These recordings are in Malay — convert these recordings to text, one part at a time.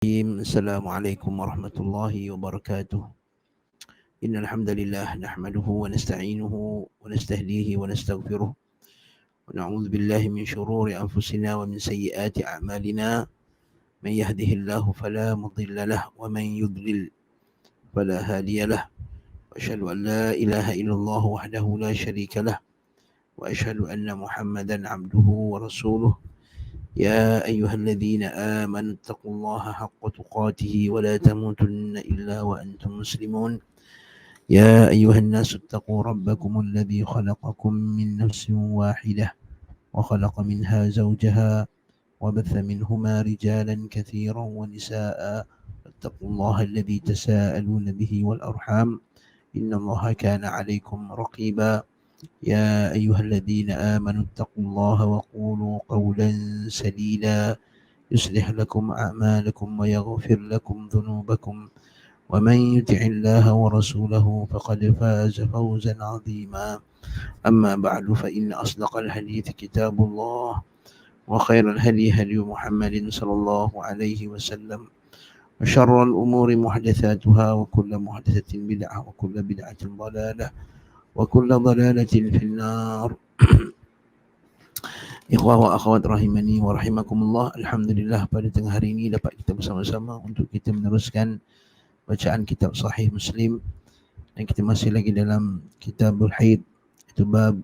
Assalamualaikum warahmatullahi wabarakatuh. Innal hamdalillah nahmaduhu wa nasta'inuhu wa nastahdihi wa nastaghfiruh wa na'udzu billahi min shururi anfusina wa min sayyiati a'malina. Man yahdihillahu fala mudilla lahu wa man yudlil fala hadiya lahu. Wa asyhadu an la ilaha illallah wahdahu la syarika lahu wa asyhadu anna Muhammadan 'abduhu wa rasuluh. يا أيها الذين آمنوا اتقوا الله حق تقاته ولا تموتن إلا وأنتم مسلمون. يا أيها الناس اتقوا ربكم الذي خلقكم من نفس واحدة وخلق منها زوجها وبث منهما رجالا كثيرا ونساء. اتقوا الله الذي تساءلون به والأرحام إن الله كان عليكم رقيبا. يا أيها الذين آمنوا اتقوا الله وقولوا قولا سديدا يصلح لكم أعمالكم ويغفر لكم ذنوبكم ومن يطع الله ورسوله فقد فاز فوزا عظيما. أما بعد فإن أصدق الحديث كتاب الله وخير الهدي هدي محمد صلى الله عليه وسلم وشر الأمور محدثاتها وكل محدثة بدعة وكل بدعة ضلالة وكل ضلالة في النار. Ikhwah wa akhwat rahimani wa rahimakumullah. Alhamdulillah pada tengah hari ini dapat kita bersama-sama untuk kita meneruskan bacaan kitab Sahih Muslim, dan kita masih lagi dalam Kitabul Haid. Itu bab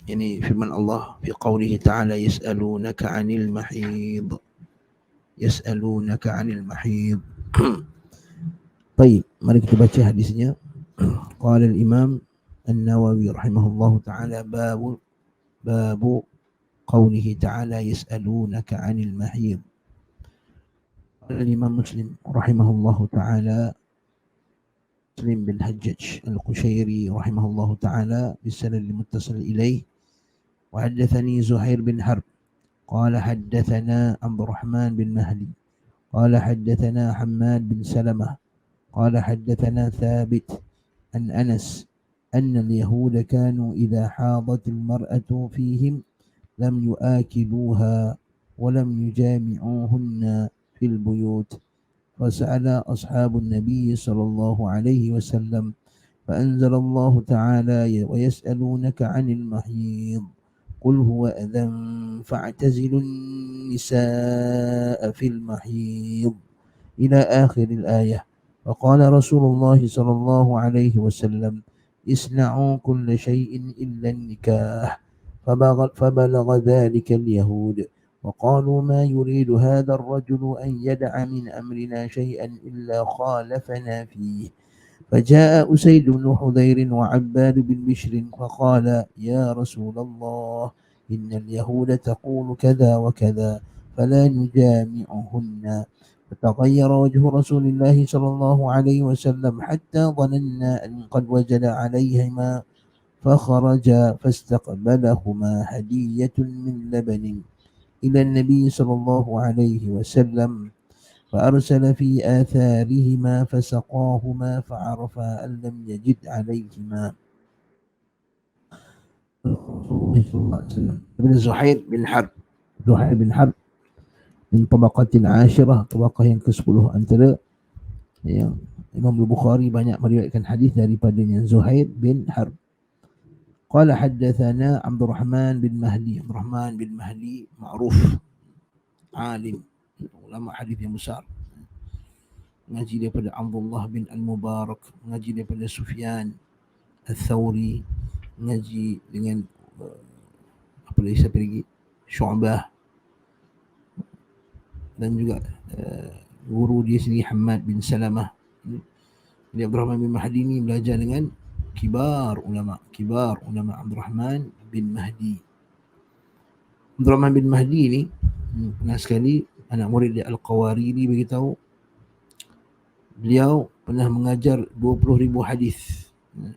ini firman Allah fi qawlihi ta'ala yas'alunaka 'anil mahid. Yas'alunaka 'anil mahid. Baik, mari kita baca hadisnya. Qala al-Imam An-Nawawi rahimahullahu ta'ala babu qawlihi ta'ala yas'alunaka 'anil mahid. Qala al-Imam Muslim rahimahullahu ta'ala Muslim bin Hajjaj al-Qushayri rahimahullahu ta'ala bisanad muttasil ilayh wa haddathani Zuhair bin Harb qala haddathana Abdurrahman bin Mahdi qala haddathana Hammad bin Salamah qala haddathana Thabit عن أنس أن اليهود كانوا إذا حاضت المرأة فيهم لم يآكلوها ولم يجامعوهن في البيوت، فسأل أصحاب النبي صلى الله عليه وسلم فأنزل الله تعالى ويسألونك عن المحيض قل هو أذى فاعتزلوا النساء في المحيض إلى آخر الآية. وقال رسول الله صلى الله عليه وسلم اصنعوا كل شيء إلا النكاح، فبلغ ذلك اليهود وقالوا ما يريد هذا الرجل أن يدع من أمرنا شيئا إلا خالفنا فيه. فجاء أسيد بن حضير وعباد بن بشر فقال يا رسول الله إن اليهود تقول كذا وكذا فلا نجامعهن. فتغير وجه رسول الله صلى الله عليه وسلم حتى ظننا أن قد وجد عليهما فخرج فاستقبلهما هدية من لبن إلى النبي صلى الله عليه وسلم فأرسل في آثارهما فسقاهما فعرفا أن لم يجد عليهما. ابن زهير بن حرب min tabaqatil ashirah, tabaqah yang ke-10 antara yang Imam Al-Bukhari banyak meriwayatkan hadis daripadanya. Zuhair bin Harb. Qala haddatsana Abdurrahman bin Mahdi. Abdurrahman bin Mahdi ma'ruf, alim, ulama hadis yang besar. Mengaji daripada Abdullah bin Al-Mubarak, mengaji daripada Sufyan Al-Thawri, mengaji dengan apa lagi Syu'bah, dan juga guru dia sendiri Hammad bin Salamah. Jadi Abdurrahman bin Mahdi ni belajar dengan kibar ulama Abdurrahman bin Mahdi. Abdurrahman bin Mahdi ni pernah sekali anak murid dia Al-Qawariri beritahu beliau pernah mengajar 20,000 hadis.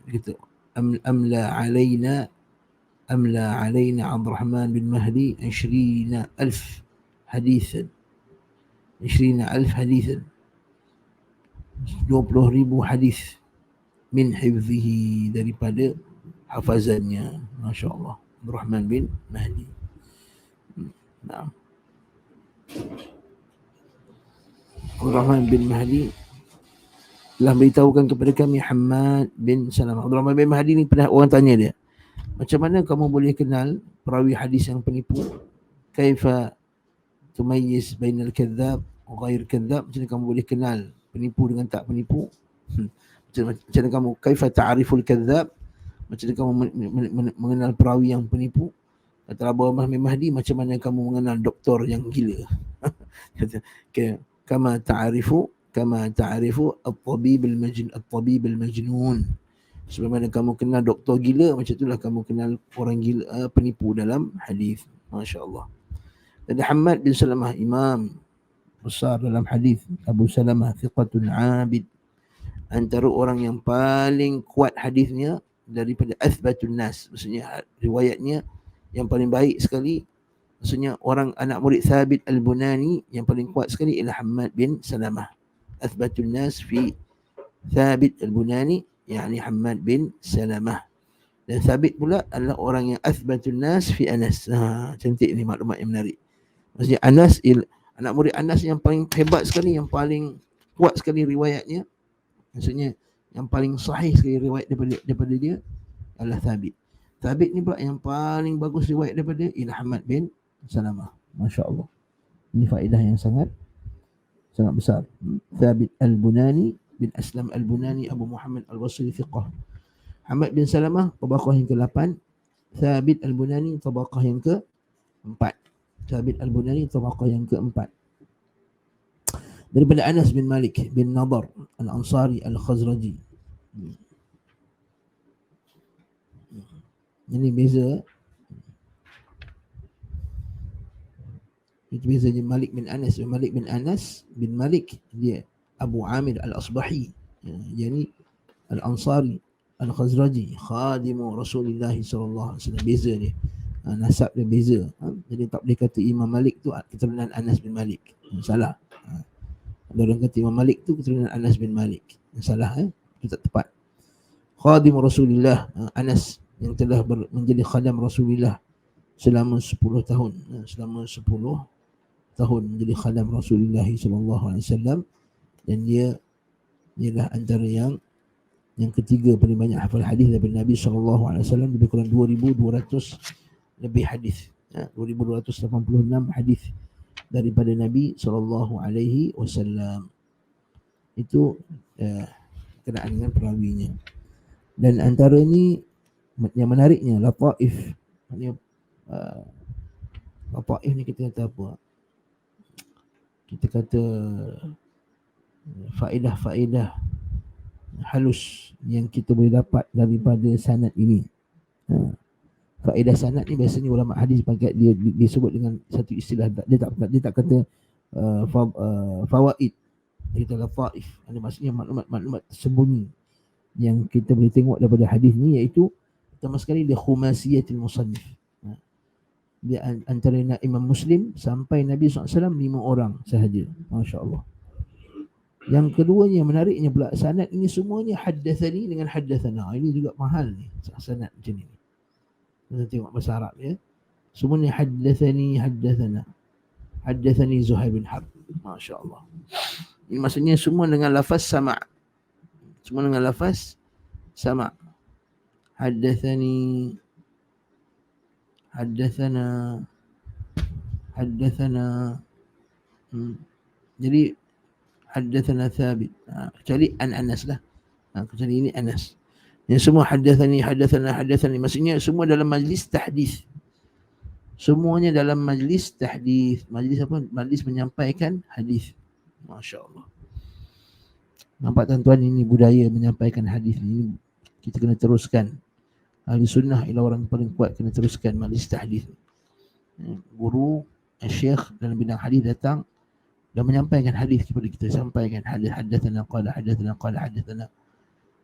Begitu. Amla alaina Abdurrahman bin Mahdi 20,000 hadisan. 20,000 hadithan, 20,000 hadis min hifzihi, daripada hafazannya. Masya Allah, Abdurrahman bin Mahdi. Nah, Abdurrahman bin Mahdi telah beritahukan kepada kami Hammad bin Salamah. Abdurrahman bin Mahdi ni pernah orang tanya dia, macam mana kamu boleh kenal perawi hadis yang penipu? Kaifa tumayyiz bainal kadzab wa ghair kadzab? Macam mana kamu boleh kenal penipu dengan tak penipu? Macam mana kamu kaifa ta'riful kadzab? Macam mana kamu mengenal perawi yang penipu? Kata Abdurrahman bin Mahdi, macam mana kamu mengenal doktor yang gila? Kata kama ta'rifu at-tabib al-majnun. Sebagaimana kamu kenal doktor gila, macam itulah kamu kenal orang gila, penipu dalam hadis. Masya-Allah. Dan Hammad bin Salamah imam besar dalam hadis. Abu Salamah thiqatun 'abid, antara orang yang paling kuat hadisnya daripada athbatun nas, maksudnya riwayatnya yang paling baik sekali. Maksudnya orang anak murid Thabit Al-Bunani yang paling kuat sekali ialah Hammad bin Salamah. Athbatun nas fi Thabit Al-Bunani, yakni Hammad bin Salamah. Dan Thabit pula adalah orang yang athbatun nas fi Anas. Cantik ni maklumat yang menarik. Maksudnya Anas, anak murid Anas yang paling hebat sekali, yang paling kuat sekali riwayatnya, maksudnya yang paling sahih sekali riwayat daripada dia adalah Thabit. Thabit ni pula yang paling bagus riwayat daripada ialah Hammad bin Salamah. Masya Allah. Ini faedah yang sangat besar. Thabit Al-Bunani bin Aslam Al-Bunani Abu Muhammad Al-Basri thiqah. Hammad bin Salamah tabaqah yang ke-8. Thabit Al-Bunani tabaqah yang ke-4. Thabit Al-Bunani tabaqah yang ke-4. Daripada Anas bin Malik bin Nadar Al-Ansari Al-Khazraji. Ini beza. Itu bezanya Malik bin Anas. Malik bin Anas bin Malik dia Abu Amir Al-Asbahi, yani Al-Ansari Al-Khazraji, khadimu Rasulullah sallallahu alaihi wasallam. Beza dia, nasab dia beza. Jadi tak boleh kata Imam Malik tu keturunan Anas bin Malik. Salah. Ada orang kata Imam Malik tu keturunan Anas bin Malik. Salah, itu tak tepat. Khadimu Rasulullah, Anas yang telah menjadi khadam Rasulullah selama 10 tahun. Selama 10 tahun menjadi khadam Rasulullah sallallahu alaihi wasallam, dan dia ialah antara yang ketiga paling banyak hafal hadis daripada Nabi sallallahu alaihi wasallam, lebih kurang 2200 lebih hadis. 2286 hadis daripada Nabi sallallahu alaihi wasallam. Itu kenaan dengan perawinya. Dan antara ini yang menariknya lataif. Maknanya lataif ni kita kata apa? Kita kata faedah-faedah halus yang kita boleh dapat daripada sanad ini. Faedah sanad ni biasanya ulama hadis pakai dia disebut dengan satu istilah. Dia tak kata fawaid. Dia kata lataif. Ada maksudnya maklumat tersembunyi yang kita boleh tengok daripada hadis ni, iaitu pertama sekali dia khumasiyatul musannif. Dia antara Imam Muslim sampai Nabi SAW 5 orang sahaja. Masya Allah. Yang keduanya menariknya pula, sanad ini semuanya haddathani dengan haddathana. Ini juga mahal ni sanad macam ni. Kita tengok bahasa Arab ya. Semuanya haddathani haddathana. Haddathani Zuhair bin Harb. Masya Allah. Ini maksudnya semua dengan lafaz sama'. Semua dengan lafaz sama'. Haddathani, haddathana. Jadi haddathana Thabit, kecuali Anas lah. Kecuali ini Anas. Yang semua haddathani, maksudnya semua dalam majlis tahdis. Semuanya dalam majlis tahdis. Majlis apa? Majlis menyampaikan hadis. Masya Allah. Nampak tuan-tuan, ini budaya menyampaikan hadis ni kita kena teruskan. Ahli sunnah ialah orang paling kuat, kena teruskan majlis tahdis. Guru, syekh dalam bidang hadis datang dan menyampaikan hadis kepada kita, sampaikan hadis, haddatsana qala.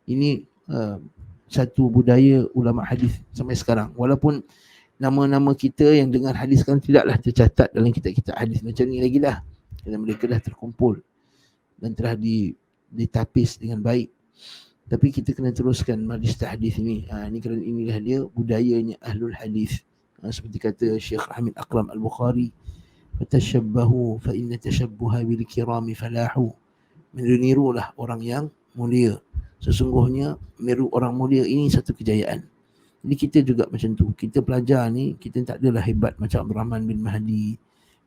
Ini satu budaya ulama hadis sampai sekarang. Walaupun nama-nama kita yang dengar hadis kan tidaklah tercatat dalam kitab-kitab hadis macam ni lagi lah, kerana mereka dah terkumpul dan telah ditapis dengan baik. Tapi kita kena teruskan majlis tahdis ini. Ini kerana inilah dia budayanya ahlul hadis. Seperti kata Syekh Hamid Akram Al-Bukhari, fatashabbahu fa inna tashabbuha bil kirami falahu. Menirulah orang yang mulia, sesungguhnya meniru orang mulia ini satu kejayaan. Jadi kita juga macam tu. Kita pelajar ni, kita tak adalah hebat macam Abdul Rahman bin Mahdi.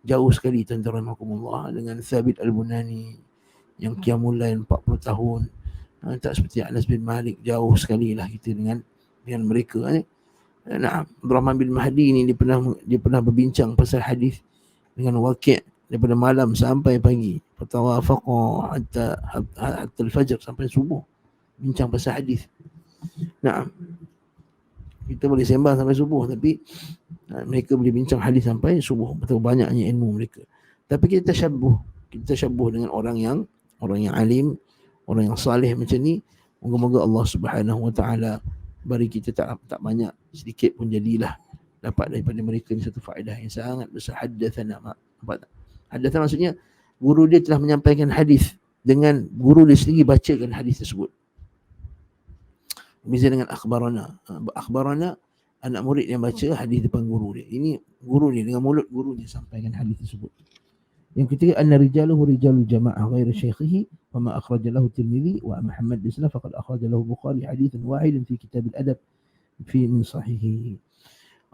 Jauh sekali tuan-tuan rahmatullah dengan Thabit Al-Bunani yang qiyamul lail 40 tahun. Tak seperti Anas bin Malik, jauh sekali lah kita dengan mereka. Nah, Abdul Rahman bin Mahdi ni dia pernah berbincang pasal hadis dengan Waqi' daripada malam sampai pagi. Fatawafaqa hatta al-fajr, sampai subuh bincang pasal hadis. Nah, kita boleh sembang sampai subuh, tapi mereka boleh bincang hadis sampai subuh. Betul banyaknya ilmu mereka. Tapi kita tashabbuh dengan orang yang alim, orang yang saleh macam ni. Moga-moga Allah Subhanahu wa taala bagi kita tak banyak, sedikit pun jadilah dapat daripada mereka ni satu faedah yang sangat besar. Haddatsana, haddatsana maksudnya guru dia telah menyampaikan hadis dengan guru dia sendiri bacakan hadis tersebut. Beza dengan akhbarana. Akhbarana, anak murid yang baca hadis depan guru dia. Ini guru ni dengan mulut guru dia sampaikan hadis tersebut. Yang ketiga, anna rijaluhu rijalu jama'ah ghairu syaikhihi wa ma akhraja lahu Tirmidzi wa Muhammad bin Salam faqad akhraja lahu Bukhari haditsan wahidan fi kitab al-adab fi min sahihi.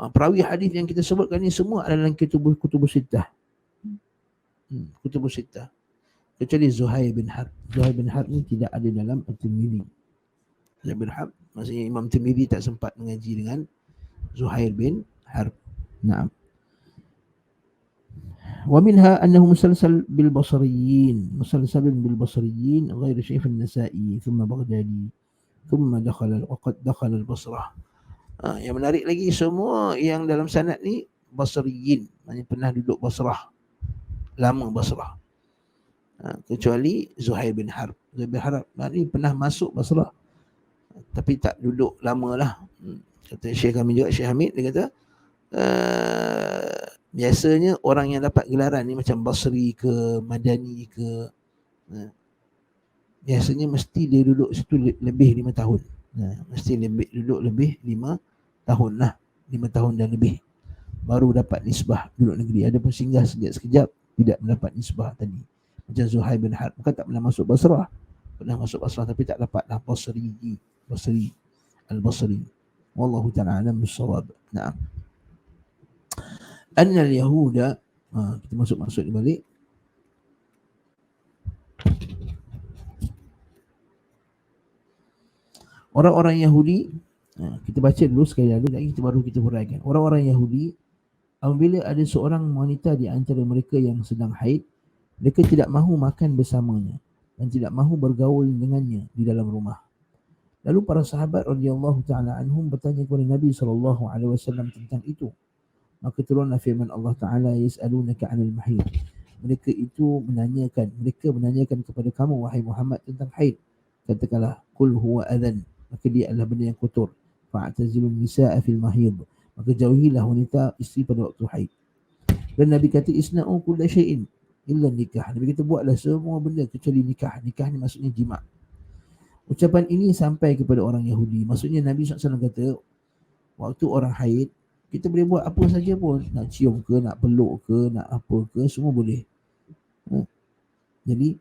Perawi hadis yang kita sebutkan ni semua adalah dalam kutubus sittah. Kutubus sittah. Kecuali Zuhair bin Harb. Zuhair bin Harb ni tidak ada dalam At-Tirmidzi. Zuhair bin Harb, maksudnya Imam Tirmidzi tak sempat mengaji dengan Zuhair bin Harb. Naam. Wa minha annahu musalsal bil basriyin, musalsalun bil basriyin ghairu Syekh an-Nasa'i thumma Baghdadi thumma dakhala al-Basrah. Yang menarik lagi, semua yang dalam sanad ni basriyin, maknanya pernah duduk Basrah, lama Basrah. Kecuali Zuhair bin Harb. Zuhair bin Harb ni pernah masuk Basrah tapi tak duduk lama lah. Kata Syekh kami juga, Syekh Hamid, dia kata biasanya orang yang dapat gelaran ni macam Basri ke Madani ke, biasanya mesti dia duduk situ lebih 5 tahun. Mesti duduk lebih 5 tahun lah, 5 tahun dan lebih, baru dapat nisbah duduk negeri. Ada pun singgah sekejap tidak mendapat nisbah tadi. Macam Zuhair bin Harb bukan tak pernah masuk Basrah, pernah masuk Basrah tapi tak dapat lah Basri Al-Basri. Wallahu ta'ala alam bis-shawab. Naam. Anna al-yahuda, kita masuk di balik. Orang-orang Yahudi, kita baca dulu sekali lagi baru kita huraikan. Orang-orang Yahudi, apabila ada seorang wanita di antara mereka yang sedang haid, mereka tidak mahu makan bersamanya dan tidak mahu bergaul dengannya di dalam rumah. Lalu para sahabat radhiyallahu taala anhum bertanya kepada Nabi sallallahu alaihi wasallam tentang itu. Maka turunlah firman Allah Ta'ala, yas'alunaka 'anil mahid. Mereka menanyakan kepada kamu wahai Muhammad tentang haid. Katakanlah, qul huwa adhan, maka dia adalah benda yang kotor. Fa'tazilun nisa'a fil mahid, maka jauhilah wanita isteri pada waktu haid. Dan Nabi kata, isna'u kulla syai'in illa nikah. Nabi kata, buatlah semua benda kecuali nikah. Nikah ni maksudnya jima'. Ucapan ini sampai kepada orang Yahudi. Maksudnya Nabi SAW kata, waktu orang haid, kita boleh buat apa saja pun. Nak cium ke, nak peluk ke, nak apa ke, semua boleh. Jadi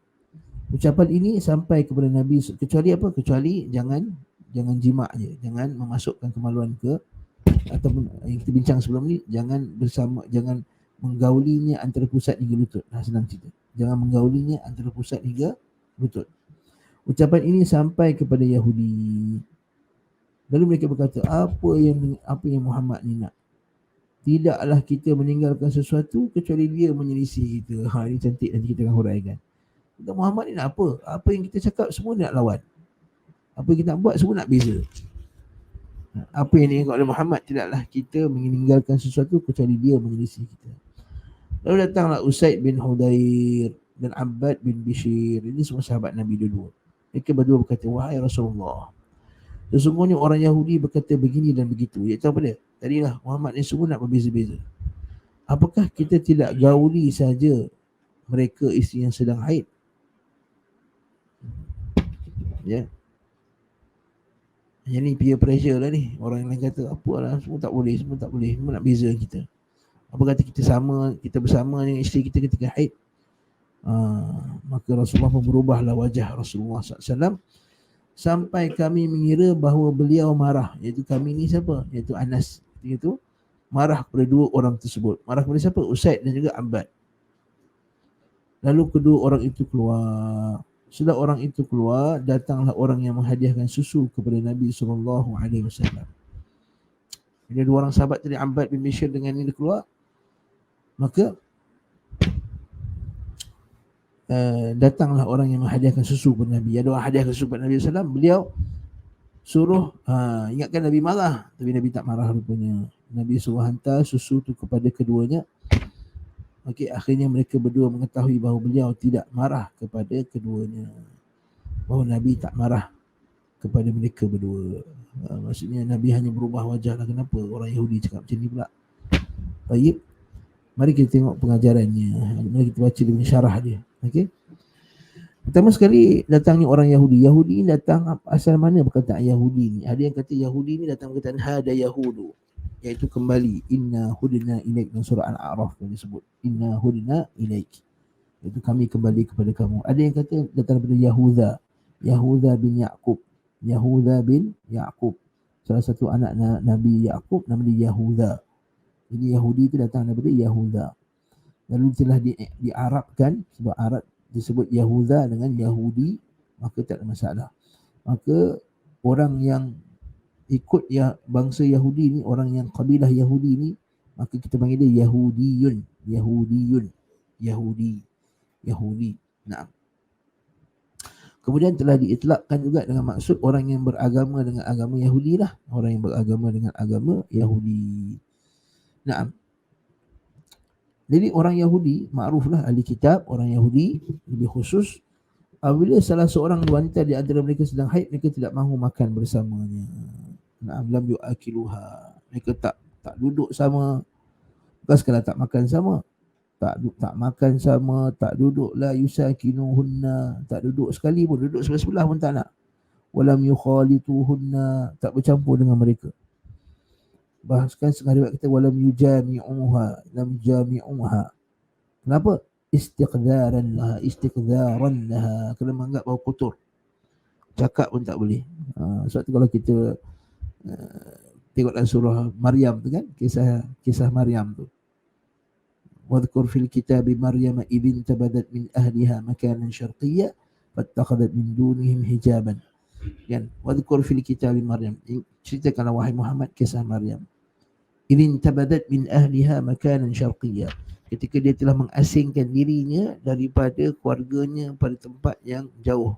ucapan ini sampai kepada Nabi, kecuali apa? Kecuali jangan jima' je, jangan memasukkan kemaluan ke, ataupun yang kita bincang sebelum ni, jangan menggaulinya antara pusat hingga lutut. Senang cerita, jangan menggaulinya antara pusat hingga lutut. Ucapan ini sampai kepada Yahudi. Lalu mereka berkata, apa yang Muhammad ni nak? Tidaklah kita meninggalkan sesuatu kecuali dia menyelisih kita. Ini cantik, nanti kita akan huraikan. Kita Muhammad ni nak apa? Apa yang kita cakap semua dia nak lawan. Apa yang kita nak buat semua nak beza. Apa yang diingat oleh Muhammad, tidaklah kita meninggalkan sesuatu kecuali dia menyelisih kita. Lalu datanglah Usaid bin Hudair dan Abbad bin Bishir. Ini semua sahabat Nabi dulu. Mereka berdua berkata, wahai Rasulullah, sesungguhnya orang Yahudi berkata begini dan begitu. Iaitu apa dia? Tadilah Muhammad ni semua nak berbeza-beza. Apakah kita tidak gauli saja mereka isteri yang sedang haid? Ya. Yang ni peer pressure lah ni. Orang yang lain kata, apalah, semua tak boleh, semua nak beza kita. Apa kata kita bersama dengan isteri kita ketika haid, maka Rasulullah pun berubahlah wajah Rasulullah SAW sampai kami mengira bahawa beliau marah. Iaitu kami ni siapa? Iaitu Anas. Iaitu marah kepada dua orang tersebut. Marah kepada siapa? Usaid dan juga Abbad. Lalu kedua orang itu keluar. Setelah orang itu keluar, datanglah orang yang menghadiahkan susu kepada Nabi SAW. Bila dua orang sahabat tadi, Abbad bin Bishr dengan ini keluar, maka datanglah orang yang menghadiahkan susu kepada Nabi. Ada orang hadiahkan susu kepada Nabi SAW. Beliau suruh ingatkan Nabi marah, tapi Nabi tak marah rupanya. Nabi suruh hantar susu tu kepada keduanya. Okey, akhirnya mereka berdua mengetahui bahawa beliau tidak marah kepada keduanya, bahawa Nabi tak marah kepada mereka berdua. Maksudnya Nabi hanya berubah wajah lah. Kenapa orang Yahudi cakap macam ni pula? Baik, mari kita tengok pengajarannya. Mari kita baca dia punya syarah dia. Okey. Pertama sekali datangnya orang Yahudi. Yahudi ni datang asal mana perkataan Yahudi ni? Ada yang kata Yahudi ni datang perkataan hada Yahudu, iaitu kembali. Inna hudna ilaik, dalam surah Al-A'raf yang disebut inna hudna ilaik, iaitu kami kembali kepada kamu. Ada yang kata datang daripada Yahuda, Yahuda bin Ya'qub. Yahuda bin Ya'qub, salah satu anak Nabi Ya'qub nama dia Yahuda. Jadi Yahudi itu datang daripada Yahuda. Lalu telah diarabkan, sebab Arab disebut Yahuda dengan Yahudi, maka tak ada masalah. Maka orang yang ikut bangsa Yahudi ni, orang yang kabilah Yahudi ni, maka kita panggil dia Yahudiyun. Yahudi. Nah. Kemudian telah diitlakkan juga dengan maksud orang yang beragama dengan agama Yahudi lah. Orang yang beragama dengan agama Yahudi. Nah. Jadi orang Yahudi, makruflah ahli kitab, orang Yahudi lebih khusus, apabila salah seorang wanita di antara mereka sedang haid, mereka tidak mahu makan bersamanya. Na'am, lam yu'akiluha. Mereka tak duduk sama. Bukan sekadar tak makan sama, tak makan sama, tak duduk la yusakinuhunna, tak duduk sekali pun, duduk sebelah-sebelah pun tak nak. Walam yukhalituhunna, tak bercampur dengan mereka. Bahkan setengah riwayat kata walam yujami'uha, lam jami'uha. Kenapa? Istiqdaran laha, kerana menganggap bahawa kotor. Cakap pun tak boleh. Sebab tu kalau kita tengok dalam surah Maryam tu kan, kisah Maryam tu. Wadhkur fil kitabi Maryam idin tabadat min ahliha makanan syarqiyya fattakhadhat min dunihim hijaban. Kan? Wadhkur fil kitabi Maryam. Ceritakanlah wahai Muhammad kisah Maryam. Idin tabadat min ahliha makanan syarqiyya. Ketika dia telah mengasingkan dirinya daripada keluarganya pada tempat yang jauh.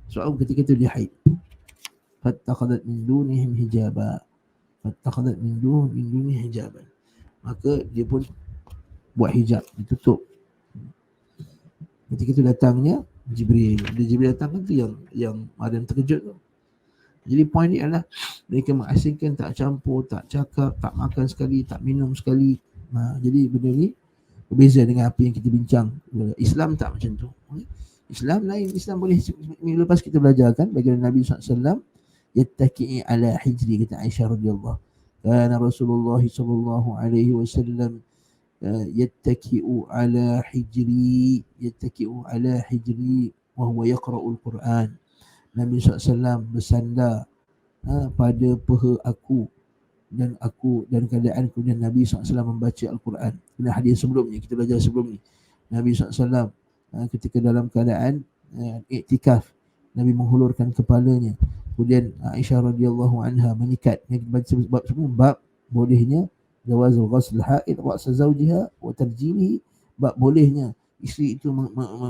Soal ketika itu dia haid. Fattakhadhat min dunihim hijaba. Fattakhadhat min dunihim hijaban. Maka dia pun buat hijab, ditutup. Ketika itu datangnya Jibril. Jibril datang tu yang Maryam terkejut tu. Jadi poin ni adalah mereka mengasingkan, tak campur, tak cakap, tak makan sekali, tak minum sekali. Jadi benda ni berbeza dengan apa yang kita bincang. Islam tak macam tu. Islam lain. Islam boleh, lepas kita belajar kan bagaimana Nabi SAW yattaki'i ala hijri, kata Aisyah radhiyallahu. Kana Rasulullah sallallahu alaihi wasallam yattaki'u ala hijri wa huwa yaqra'ul Quran. Nabi SAW bersandar pada peha aku dan keadaan kemudian Nabi SAW membaca Al-Quran. Ini hadis sebelumnya, kita belajar sebelum ni. Nabi SAW ketika dalam keadaan iktikaf, Nabi menghulurkan kepalanya. Kemudian Aisyah radhiyallahu anha menyikat. Yang baca sebab semua bab bolehnya jawazul ghusl haid ra'sa zawjiha wa tarjilihi, bab bolehnya isteri itu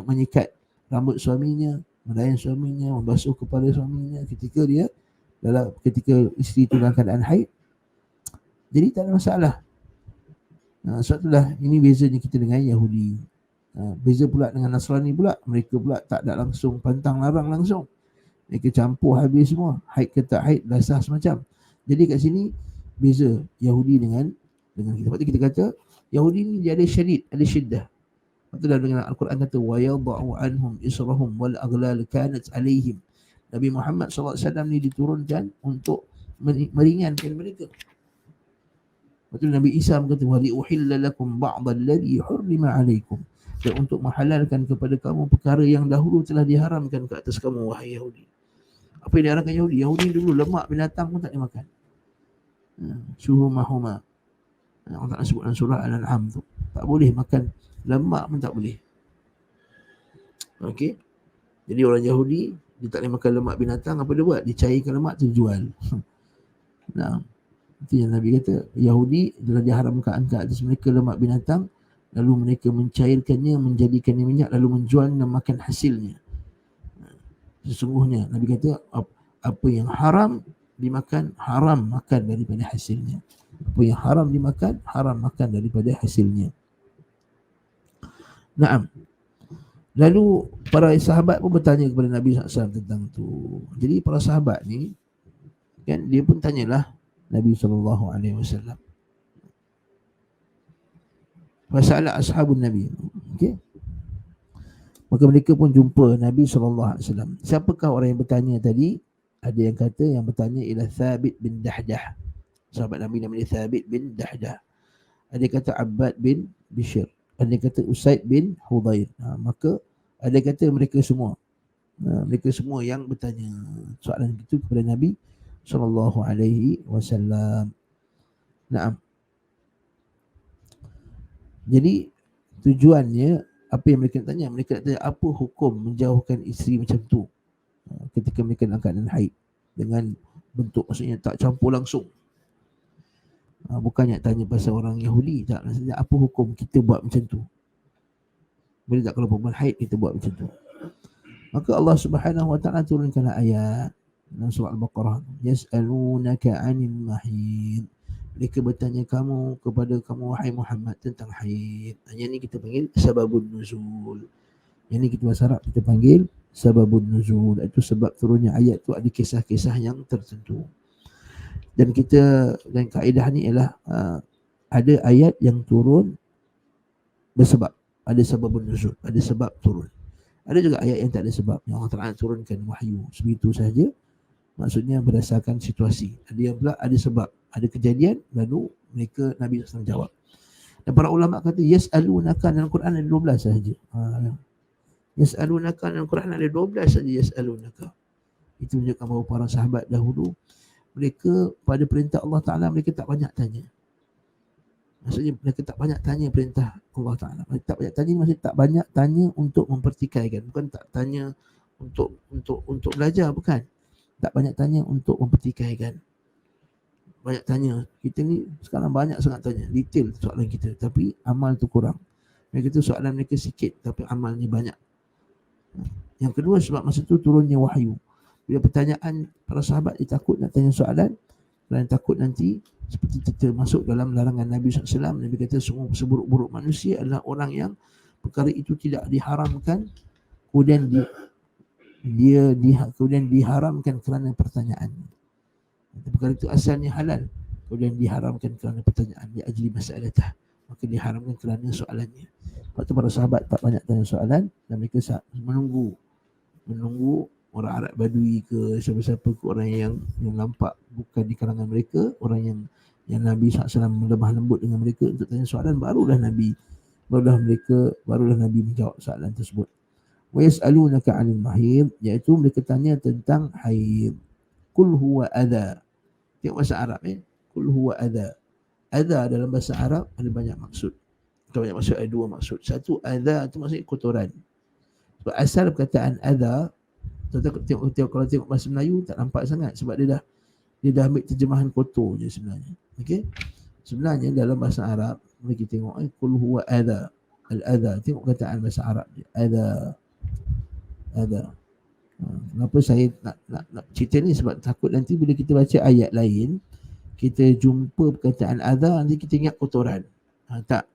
menyikat rambut suaminya, melayan suaminya, membasuh kepala suaminya ketika isteri itu dalam keadaan haid. Jadi tak ada masalah. Sebab itulah ini bezanya kita dengan Yahudi. Beza pula dengan Nasrani pula. Mereka pula tak ada langsung pantang larang langsung. Mereka campur habis semua. Haid ke tak haid, dah sah semacam. Jadi kat sini beza Yahudi dengan kita. Sebab tu kita kata Yahudi ni dia ada syadid, ada syiddah. Itu dalam dengan Al-Quran kata wa yadha'u anhum israhum wal aghlal kanat alaihim. Nabi Muhammad SAW ni diturunkan untuk meringankan mereka. Lepas tu Nabi Isa berkata, wa liuhilla lakum ba'd alladhi hurrima 'alaikum. Dan untuk menghalalkan kepada kamu perkara yang dahulu telah diharamkan ke atas kamu, wahai Yahudi. Apa yang diharamkan Yahudi? Yahudi dulu lemak binatang pun tak boleh makan. Suhumahuma. Allah Ta'ala sebut dalam surah Al-An'am tu. Tak boleh makan lemak pun tak boleh. Okey. Jadi orang Yahudi dia tak boleh makan lemak binatang, apa dia buat? Dia cairkan lemak tu jual. Nah, itu yang Nabi kata, Yahudi telah diharamkan ke atas mereka lemak binatang, lalu mereka mencairkannya, menjadikannya minyak, lalu menjual dan makan hasilnya. Sesungguhnya Nabi kata, apa yang haram dimakan, haram makan daripada hasilnya. Apa yang haram dimakan, haram makan daripada hasilnya. Naam. Lalu para sahabat pun bertanya kepada Nabi SAW tentang tu. Jadi para sahabat ni kan, dia pun tanyalah Nabi SAW. Masalah ashabun Nabi. Okey. Maka mereka pun jumpa Nabi SAW. Siapakah orang yang bertanya tadi? Ada yang kata yang bertanya ialah Thabit bin Dahdah. Sahabat Nabi namanya Thabit bin Dahdah. Ada yang kata Abbad bin Bishr. Ada yang kata Usaid bin Hudayr. Maka ada yang kata mereka semua. Mereka semua yang bertanya soalan itu kepada Nabi SAW. Naam. Jadi tujuannya apa yang mereka tanya? Mereka nak tanya apa hukum menjauhkan isteri macam tu ketika mereka dalam keadaan haid, dengan bentuk maksudnya tak campur langsung. Bukannya tanya pasal orang Yahudi, tak, maksudnya apa hukum kita buat macam tu. Boleh tak kalau perempuan haid kita buat macam tu? Maka Allah Subhanahu Wa Ta'ala turunkan ayat dalam surah Al-Baqarah, yas'alunaka 'anil mahid. Mereka bertanya kepada kamu wahai Muhammad tentang haid. Yang ni kita panggil sababun nuzul. Yang ni kita bahasa Arab kita panggil sababun nuzul. Itu sebab turunnya ayat tu ada kisah-kisah yang tertentu. Dan kaedah ni ialah ada ayat yang turun bersebab, ada sababun nuzul, ada sebab turun. Ada juga ayat yang tak ada sebab, yang Allah Ta'ala turunkan wahyu sebegitu sahaja, maksudnya berdasarkan situasi. Ada yang pula ada sebab, ada kejadian, lalu mereka Nabi SAW jawab. Dan para ulama kata yas'alunaka, dalam Quran ada 12 sahaja. Yas'alunaka, dalam Quran ada 12 sahaja yas'alunaka. Itu menunjukkan bahawa para sahabat dahulu, mereka pada perintah Allah Ta'ala mereka tak banyak tanya. Maksudnya mereka tak banyak tanya perintah Allah Ta'ala. Mereka tak banyak tanya, maksudnya tak banyak tanya untuk mempertikaikan. Bukan tak tanya untuk belajar, bukan. Tak banyak tanya untuk mempertikaikan. Banyak tanya. Kita ni sekarang banyak sangat tanya, detail soalan kita, tapi amal tu kurang. Mereka tu soalan mereka sikit, tapi amalnya banyak. Yang kedua sebab masa tu turunnya wahyu. Bila pertanyaan para sahabat, dia takut nak tanya soalan, dan takut nanti seperti kita masuk dalam larangan Nabi SAW. Nabi kata semua seburuk-buruk manusia adalah orang yang perkara itu tidak diharamkan, kemudian kemudian diharamkan kerana pertanyaan. Perkara itu asalnya halal, kemudian diharamkan kerana pertanyaan, di ajli masalatah, maka diharamkan kerana soalannya. Waktu para sahabat tak banyak tanya soalan, dan mereka menunggu orang Arab Badui ke siapa-siapa ke, orang yang nampak bukan di kalangan mereka, orang yang Nabi SAW lemah lembut dengan mereka untuk tanya soalan, barulah Nabi menjawab soalan tersebut. Wa yas'alunaka 'anil mahid, iaitu mereka tanya tentang haid. Qul huwa adha. Tengok bahasa Arab Qul huwa adha. Adha dalam bahasa Arab ada banyak maksud. Banyak maksud, ada dua maksud. Satu, adha itu maksudnya kotoran. Sebab asal perkataan adha, kalau tengok bahasa Melayu tak nampak sangat, sebab dia dah ambil terjemahan kotor je sebenarnya. Okey. Sebenarnya dalam bahasa Arab, mari kita tengok qul huwa adha. Al-adha, tengok kataan bahasa Arab dia. Adha. Kenapa saya nak cerita ni, sebab takut nanti bila kita baca ayat lain, kita jumpa perkataan adha, nanti kita ingat kotoran. Tak.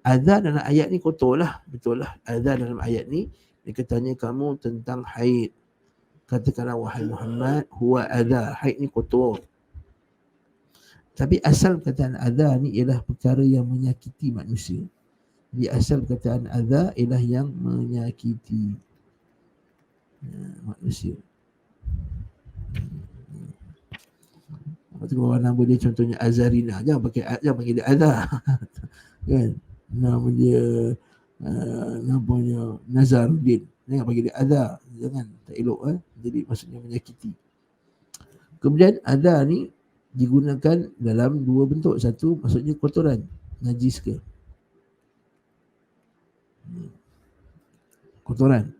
Adha dalam ayat ni kotor lah. Betul lah. Adha dalam ayat ni, dia tanya kamu tentang haid. Katakanlah wahai Muhammad, huwa adha, haid ni kotor. Tapi asal perkataan adha ni ialah perkara yang menyakiti manusia. Jadi asal perkataan adha ialah yang menyakiti manusia. Lepas tu kalau nama dia contohnya Azarina, jangan panggil dia Azhar. Kan? Nama dia namanya Nazaruddin, jangan panggil dia Azhar. Jangan, tak elok Jadi maksudnya menyakiti. Kemudian Azhar ni digunakan dalam dua bentuk. Satu maksudnya kotoran, najis ke, kotoran.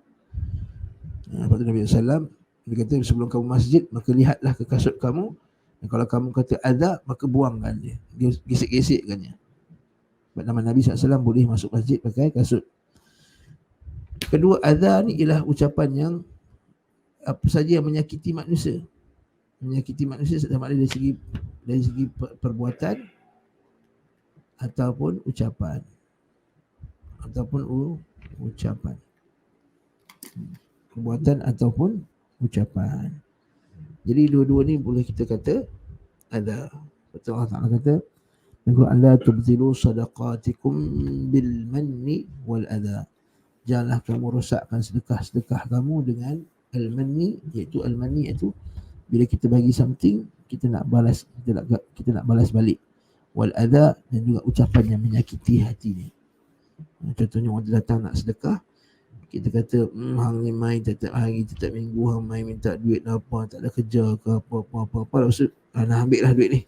Lepas tu Nabi SAW dia kata, sebelum kamu masjid maka lihatlah ke kasut kamu, dan kalau kamu kata adab maka buangkan dia, gesek-gesekkannya. Sebab nama Nabi SAW boleh masuk masjid pakai kasut. Kedua, adab ni ialah ucapan yang apa saja yang menyakiti manusia. Menyakiti manusia sama ada dari segi perbuatan ataupun ucapan. Perbuatan ataupun ucapan. Jadi dua-dua ni boleh kita kata ada. Betul Allah Ta'ala kata, "La tubtilu sadaqatikum bil manni wal adha." Janganlah kamu rosakkan sedekah-sedekah kamu dengan al-manni, iaitu al-manni itu bila kita bagi something, kita nak balas balik. Wal adha, dan juga ucapan yang menyakiti hati ni. Contohnya orang datang nak sedekah, kita kata hang ni mai tiap hari, tiap minggu hang mai minta duit apa, tak ada kerja ke apa. Maksud nak ambil lah duit ni.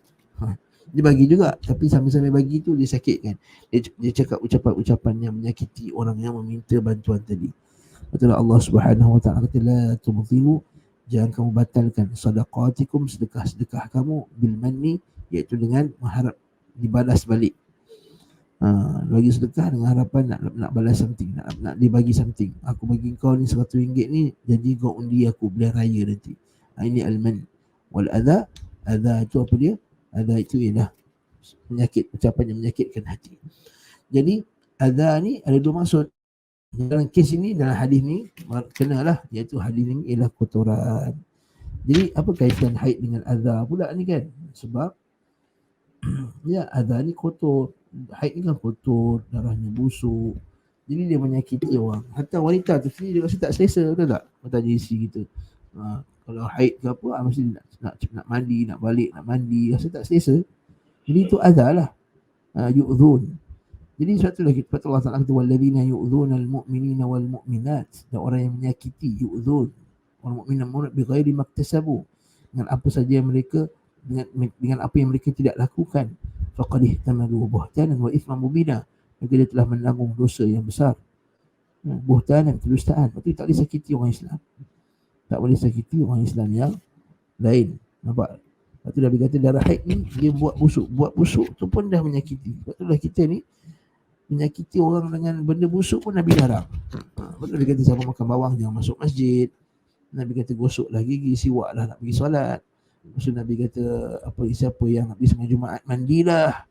Dia bagi juga, tapi sambil-sambil bagi tu dia sakit kan. Dia cakap ucapan-ucapan yang menyakiti orang yang meminta bantuan tadi. Betul Allah Subhanahu Wa Ta'ala kata, la tubtilu, jangan kamu batalkan sadaqatikum, sedekah-sedekah kamu, bil manni, iaitu dengan mengharap dibalas balik. Bagi sedekah dengan harapan nak balas something, nak dibagi something. Aku bagi kau ni RM100 ni, jadi kau undi aku beli raya nanti. Ini al-man. Wal adha, itu apa dia? Adha itu ialah penyakit, ucapan yang menyakitkan hati. Jadi adha ni ada dua maksud. Dalam kes ini, dalam hadis ni kenalah, iaitu hadis ni ialah kotoran. Jadi apa kaitan haid dengan adha pula ni kan? Sebab ya, adha ni kotor. Haid ni kan kotor, darahnya busuk, jadi dia menyakiti orang. Hatta wanita tu sendiri dia rasa tak selesa, betul tak? Kata JC kita, kalau haid ke apa, mesti nak mandi, nak balik, nak mandi, rasa tak selesa. Jadi itu adha lah, yu'dhun. Jadi suatu lagi, Allah Ta'ala kata, walladzina yu'dhuna al-mu'minina wal-mu'minat, dan orang yang menyakiti, yu'dhun orang mukmin bighairi maktasabu, dengan apa saja yang mereka, dengan apa yang mereka tidak lakukan, faqad ihtamalu buhtanan wa ithman mubina, maka dia telah menanggung dosa yang besar, buhtanan, kedustaan. Berarti tak boleh sakiti orang Islam, tak boleh sakiti orang Islam yang lain. Nampak? Lepas tu Nabi kata darah haid ni dia buat busuk tu pun dah menyakiti. Lepas tu lah kita ni menyakiti orang dengan benda busuk pun Nabi larang. Betul dia kata siapa makan bawang jangan masuk masjid. Nabi kata gosoklah gigi, siwaklah nak pergi solat. Maksud Nabi kata siapa yang nak pergi sembahyang Jumaat, mandilah.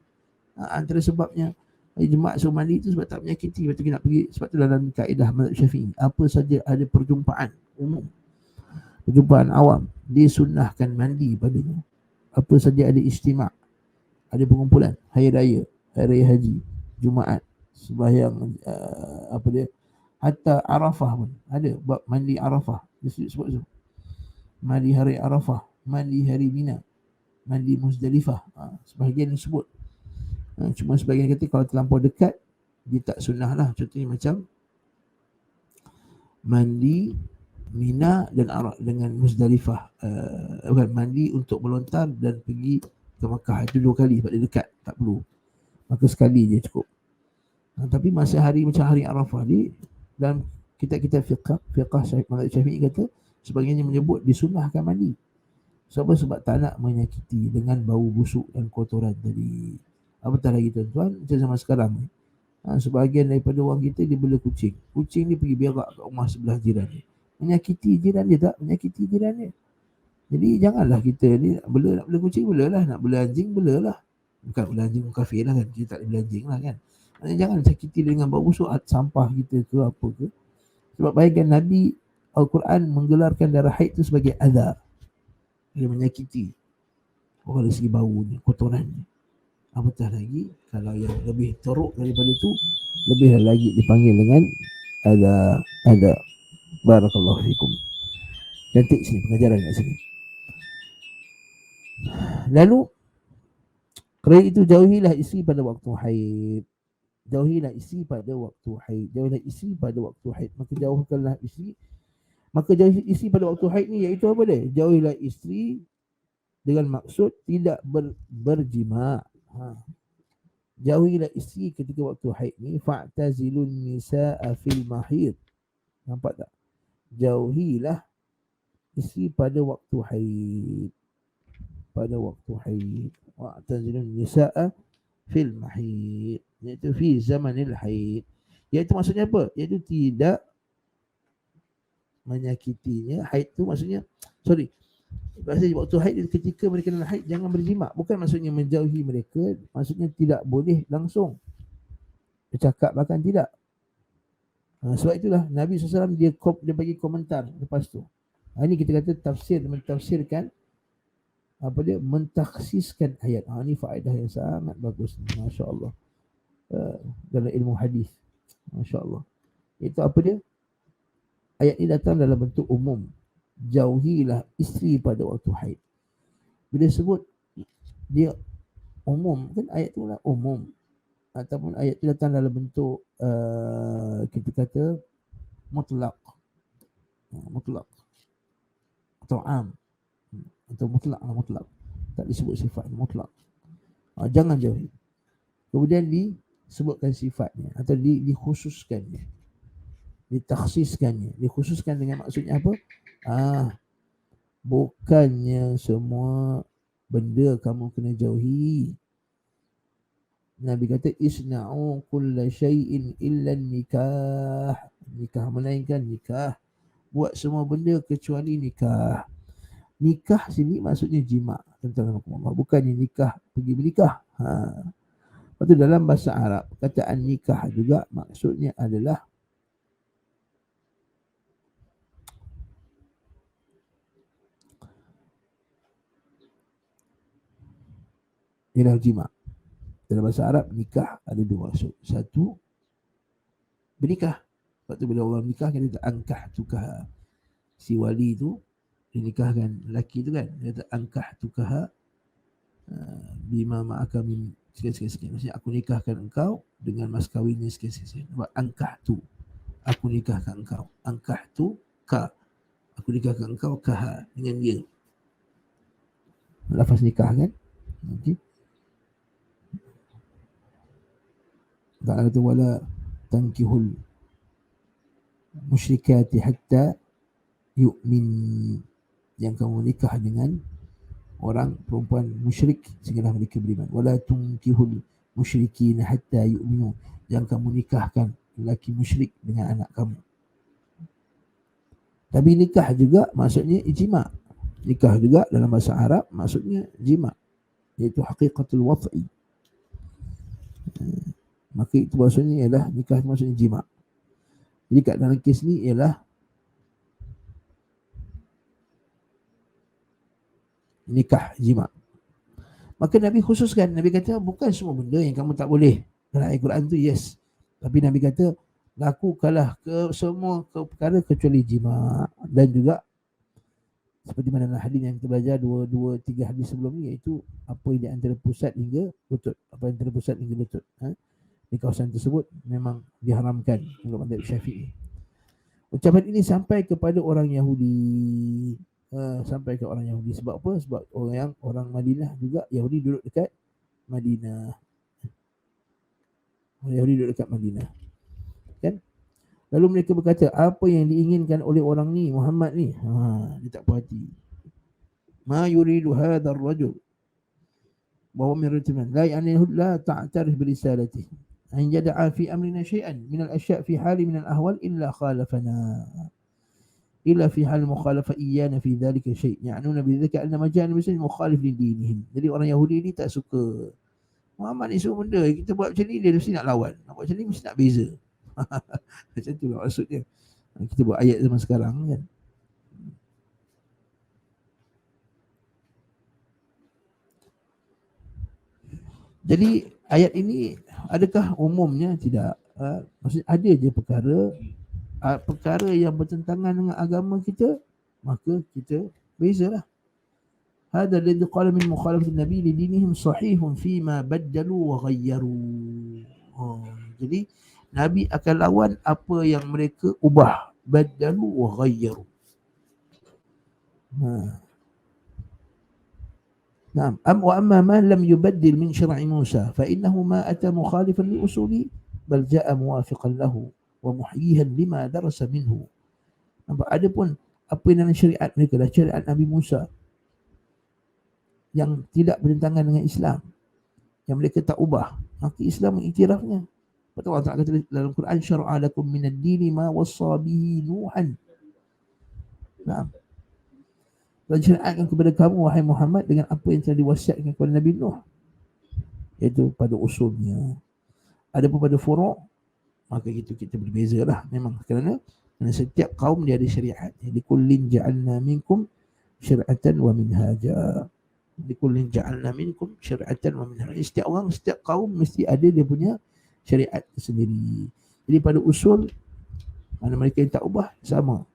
Antara sebabnya Jumaat suruh mandi tu sebab tak menyakiti. Lepas tu nak pergi, sebab tu dalam kaedah mazhab Syafi'i, apa saja ada perjumpaan umum, perjumpaan awam, disunnahkan mandi padanya. Apa saja ada istimak, ada pengumpulan, hari raya haji, Jumaat, sembahyang hatta Arafah pun ada bab mandi Arafah. Dia sebut tu mandi hari Arafah, mandi hari Mina, mandi Muzdalifah. Sebahagian disebut. Cuma sebahagian kata kalau terlampau dekat dia tak sunnah lah. Contohnya macam mandi Mina dan Arafah dengan Muzdalifah, mandi untuk melontar dan pergi ke Makkah, itu 2 kali sebab dia dekat, tak perlu. Maka sekali je cukup. Tapi masa hari macam hari Arafah ni, dalam kitab-kitab fiqh Syafi'i kata sebagiannya menyebut disunnahkan mandi. Sebab tak nak menyakiti dengan bau busuk dan kotoran tadi. Apatah lagi tuan-tuan, macam zaman sekarang ni, sebahagian daripada orang kita dia bela kucing. Kucing ni pergi berak kat rumah sebelah jiran dia, menyakiti jiran dia, tak menyakiti jiran dia. Jadi janganlah kita ni nak bela kucing, belalah. Nak bela anjing, belalah. Bukan bela anjing kafir lah kan, kita tak boleh bela anjing lah kan. Jangan sakiti dengan bau busuk sampah kita ke apa ke. Sebab bayangkan Nabi Al-Quran menggelarkan darah haid tu sebagai adab. Dia menyakiti orang dari segi baunya, kotorannya. Apatah lagi kalau yang lebih teruk daripada tu, lebih lagi dipanggil dengan adab. Barakallahu fikum. Cantik sini pengajaran kat sini. Lalu kerana itu jauhilah isteri pada waktu haid. Jauhilah isteri pada waktu haid. Jauhilah isteri pada waktu haid. Maka jauhkanlah isteri. Maka jauhi isteri pada waktu haid ni iaitu apa dia? Jauhilah isteri dengan maksud tidak berjima. Jauhilah isteri ketika waktu haid ni. Fa'tazilun nisa'a fil mahid. Nampak tak? Jauhilah isteri pada waktu haid. Pada waktu haid. Wa'tazilun nisa'a fil mahid. Iaitu fi zamanil haid. Iaitu maksudnya apa? Iaitu tidak menyakitinya. Haid tu maksudnya, sorry, maksudnya waktu haid ketika mereka dalam haid jangan berjima. Bukan maksudnya menjauhi mereka. Maksudnya tidak boleh langsung bercakap, bahkan tidak. Sebab itulah Nabi SAW dia bagi komentar lepas tu. Ini kita kata mentafsirkan apa dia, mentakhsiskan ayat. Ini faedah yang sangat bagus, masya-Allah, dalam ilmu hadis, masya-Allah. Itu apa dia? Ayat ini datang dalam bentuk umum. Jauhilah isteri pada waktu haid. Bila sebut dia umum, kan ayat itu lah umum. Ataupun ayat itu datang dalam bentuk kita kata mutlak. Mutlak atau am. Atau mutlak. Tak disebut sifat, mutlak. Jangan jauhi. Kemudian disebutkan sifatnya atau dikhususkannya. Ditakhsiskannya. Dikhususkan dengan maksudnya apa? Bukannya semua benda kamu kena jauhi. Nabi kata isna'u kulla syai'in illa nikah. Nikah melainkan nikah. Buat semua benda kecuali nikah. Nikah sini maksudnya jima. Bukannya nikah pergi menikah. Lepas tu dalam bahasa Arab kataan nikah juga maksudnya adalah ialah jima. Dalam bahasa Arab nikah ada dua maksud. Satu, bernikah. Lepas tu bila orang nikah kan dia kata ankahtukaha. Si wali tu dinikahkan lelaki tu kan, dia kata ankahtukaha bima ma'aka min sekian-sekian. Maksudnya aku nikahkan engkau dengan mas kahwinnya sekian-sekian. Sebab angkahtu, aku nikahkan engkau. Angkahtu ka, aku nikahkan engkau kaha, dengan dia. Lafaz nikah kan. Okay. Tak kata wala tankihul musyrikati hatta yu'min. Yang kamu nikah dengan orang perempuan musyrik sehinggalah mereka beriman. Wala tunkihul musyrikin hatta yu'minu. Yang kamu nikahkan lelaki musyrik dengan anak kamu. Tapi nikah juga maksudnya ijma'. Nikah juga dalam bahasa Arab maksudnya jima', iaitu haqiqatul wad'i. Maka itu maksudnya ialah nikah maksudnya jima'. Jadi kat dalam kes ni ialah nikah jima'. Maka Nabi khususkan, Nabi kata bukan semua benda yang kamu tak boleh. Dalam Al-Quran tu yes. Tapi Nabi kata lakukanlah ke semua perkara kecuali jima'. Dan juga seperti mana hadis yang kita belajar 2-3 hadis sebelum ni, iaitu apa yang di antara pusat hingga lutut. Apa yang antara pusat hingga lutut. Di kawasan tersebut memang diharamkan menurut mazhab Syafi'i. Ucapan ini sampai kepada orang Yahudi. Sampai ke orang Yahudi. Sebab apa? Sebab orang Madinah juga, Yahudi duduk dekat Madinah. Orang Yahudi duduk dekat Madinah. Kan? Lalu mereka berkata, apa yang diinginkan oleh orang ni, Muhammad ni? Dia tak puas hati. Ma yuridu hadzal rajul wa huwa min rijman la ya'nihu la ta'tarif bi risalatihi an yada'a fi amrina syai'an min al-ashya' fi hali min al-ahwal illa khalafana illa fi hal mukhalafa iyana fi dhalika syai', ya'nuna bi dhalika anna majal muslim mukhalif li dinihim. Jadi orang Yahudi ni tak suka Muhammad ni semua benda kita buat macam ni, dia mesti nak lawan. Nak buat macam ni mesti nak beza. Macam tu lah maksudnya. Kita buat ayat zaman sekarang kan. Jadi ayat ini adakah umumnya? Tidak. Maksudnya ada je perkara yang bertentangan dengan agama kita, maka kita bezalah. هذا الذي قال من مخالفة النبي لدينهم صحيح فيما بدلوا وغيروا. Jadi Nabi akan lawan apa yang mereka ubah. Badalu wa ghayyaru. نعم. وأما ما لم يبدل من شرع موسى فإنه ما أتى مخالفا لأصوله بل جاء موافقا له ومحييها لما درس منه. Adapun apa yang dalam syariat mereka adalah syariat Nabi Musa yang tidak bertentangan dengan Islam, yang mereka tak ubah, maka Islam mengiktirafnya. Betul Allah Ta'ala kata dalam Quran, syara'a lakum minad dini ma wassa bihi Nuhan. Nah, dan syariatkan kepada kamu wahai Muhammad dengan apa yang telah diwasiatkan kepada Nabi Nuh, iaitu pada usulnya. Adapun pada furu', maka itu kita berbeza lah memang, kerana setiap kaum dia ada syariat. Likullin ja'alna minkum syir'atan wa minhaja. Likullin ja'alna minkum syir'atan wa minhaja. Setiap orang, setiap kaum mesti ada dia punya syariat sendiri. Jadi pada usul, mana mereka yang tak ubah, sama.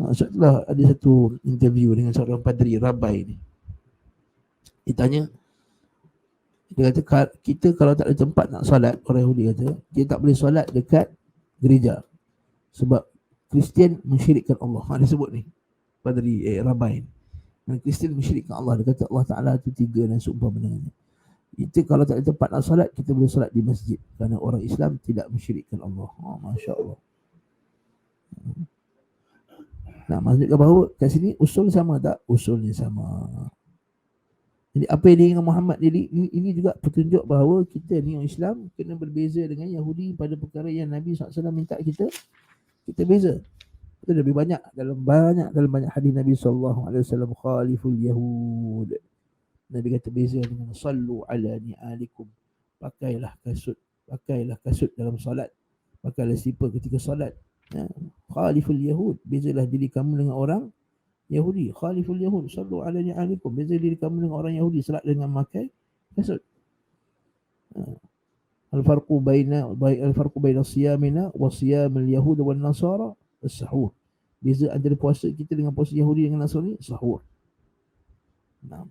Setelah ada satu interview dengan seorang padri Rabai ni, ditanya, dia kata kita kalau tak ada tempat nak solat, orang Yahudi kata kita tak boleh solat dekat gereja sebab Kristian mensyirikkan Allah. Dia sebut ni padri Rabai ni, Kristian mensyirikkan Allah. Dia kata Allah Ta'ala tu tiga dan seumpama dengannya. Kita kalau tak ada tempat nak solat, kita boleh solat di masjid, kerana orang Islam tidak mensyirikkan Allah. Masya Allah. Nah, maksudnya bahawa kat sini usul sama tak? Usulnya sama. Jadi apa yang dengan Muhammad ini juga petunjuk bahawa kita ni orang Islam kena berbeza dengan Yahudi pada perkara yang Nabi SAW minta kita beza. Itu lebih banyak dalam banyak hadis Nabi SAW, khaliful Yahud. Nabi kata beza dengan sallu ala ni'alikum. Pakailah kasut dalam solat. Pakailah slipper ketika solat. Khaliful Yahud, bezalah diri kamu dengan orang Yahudi. Khaliful Yahud, sallu ala ni'alikum, beza diri kamu dengan orang Yahudi, salat dengan memakai kasut. Al-farqu baina siyamina wa siyamil yahud wal nasara as-sahur. Beza antara puasa kita dengan puasa Yahudi dengan Nasrani, sahur. Nah,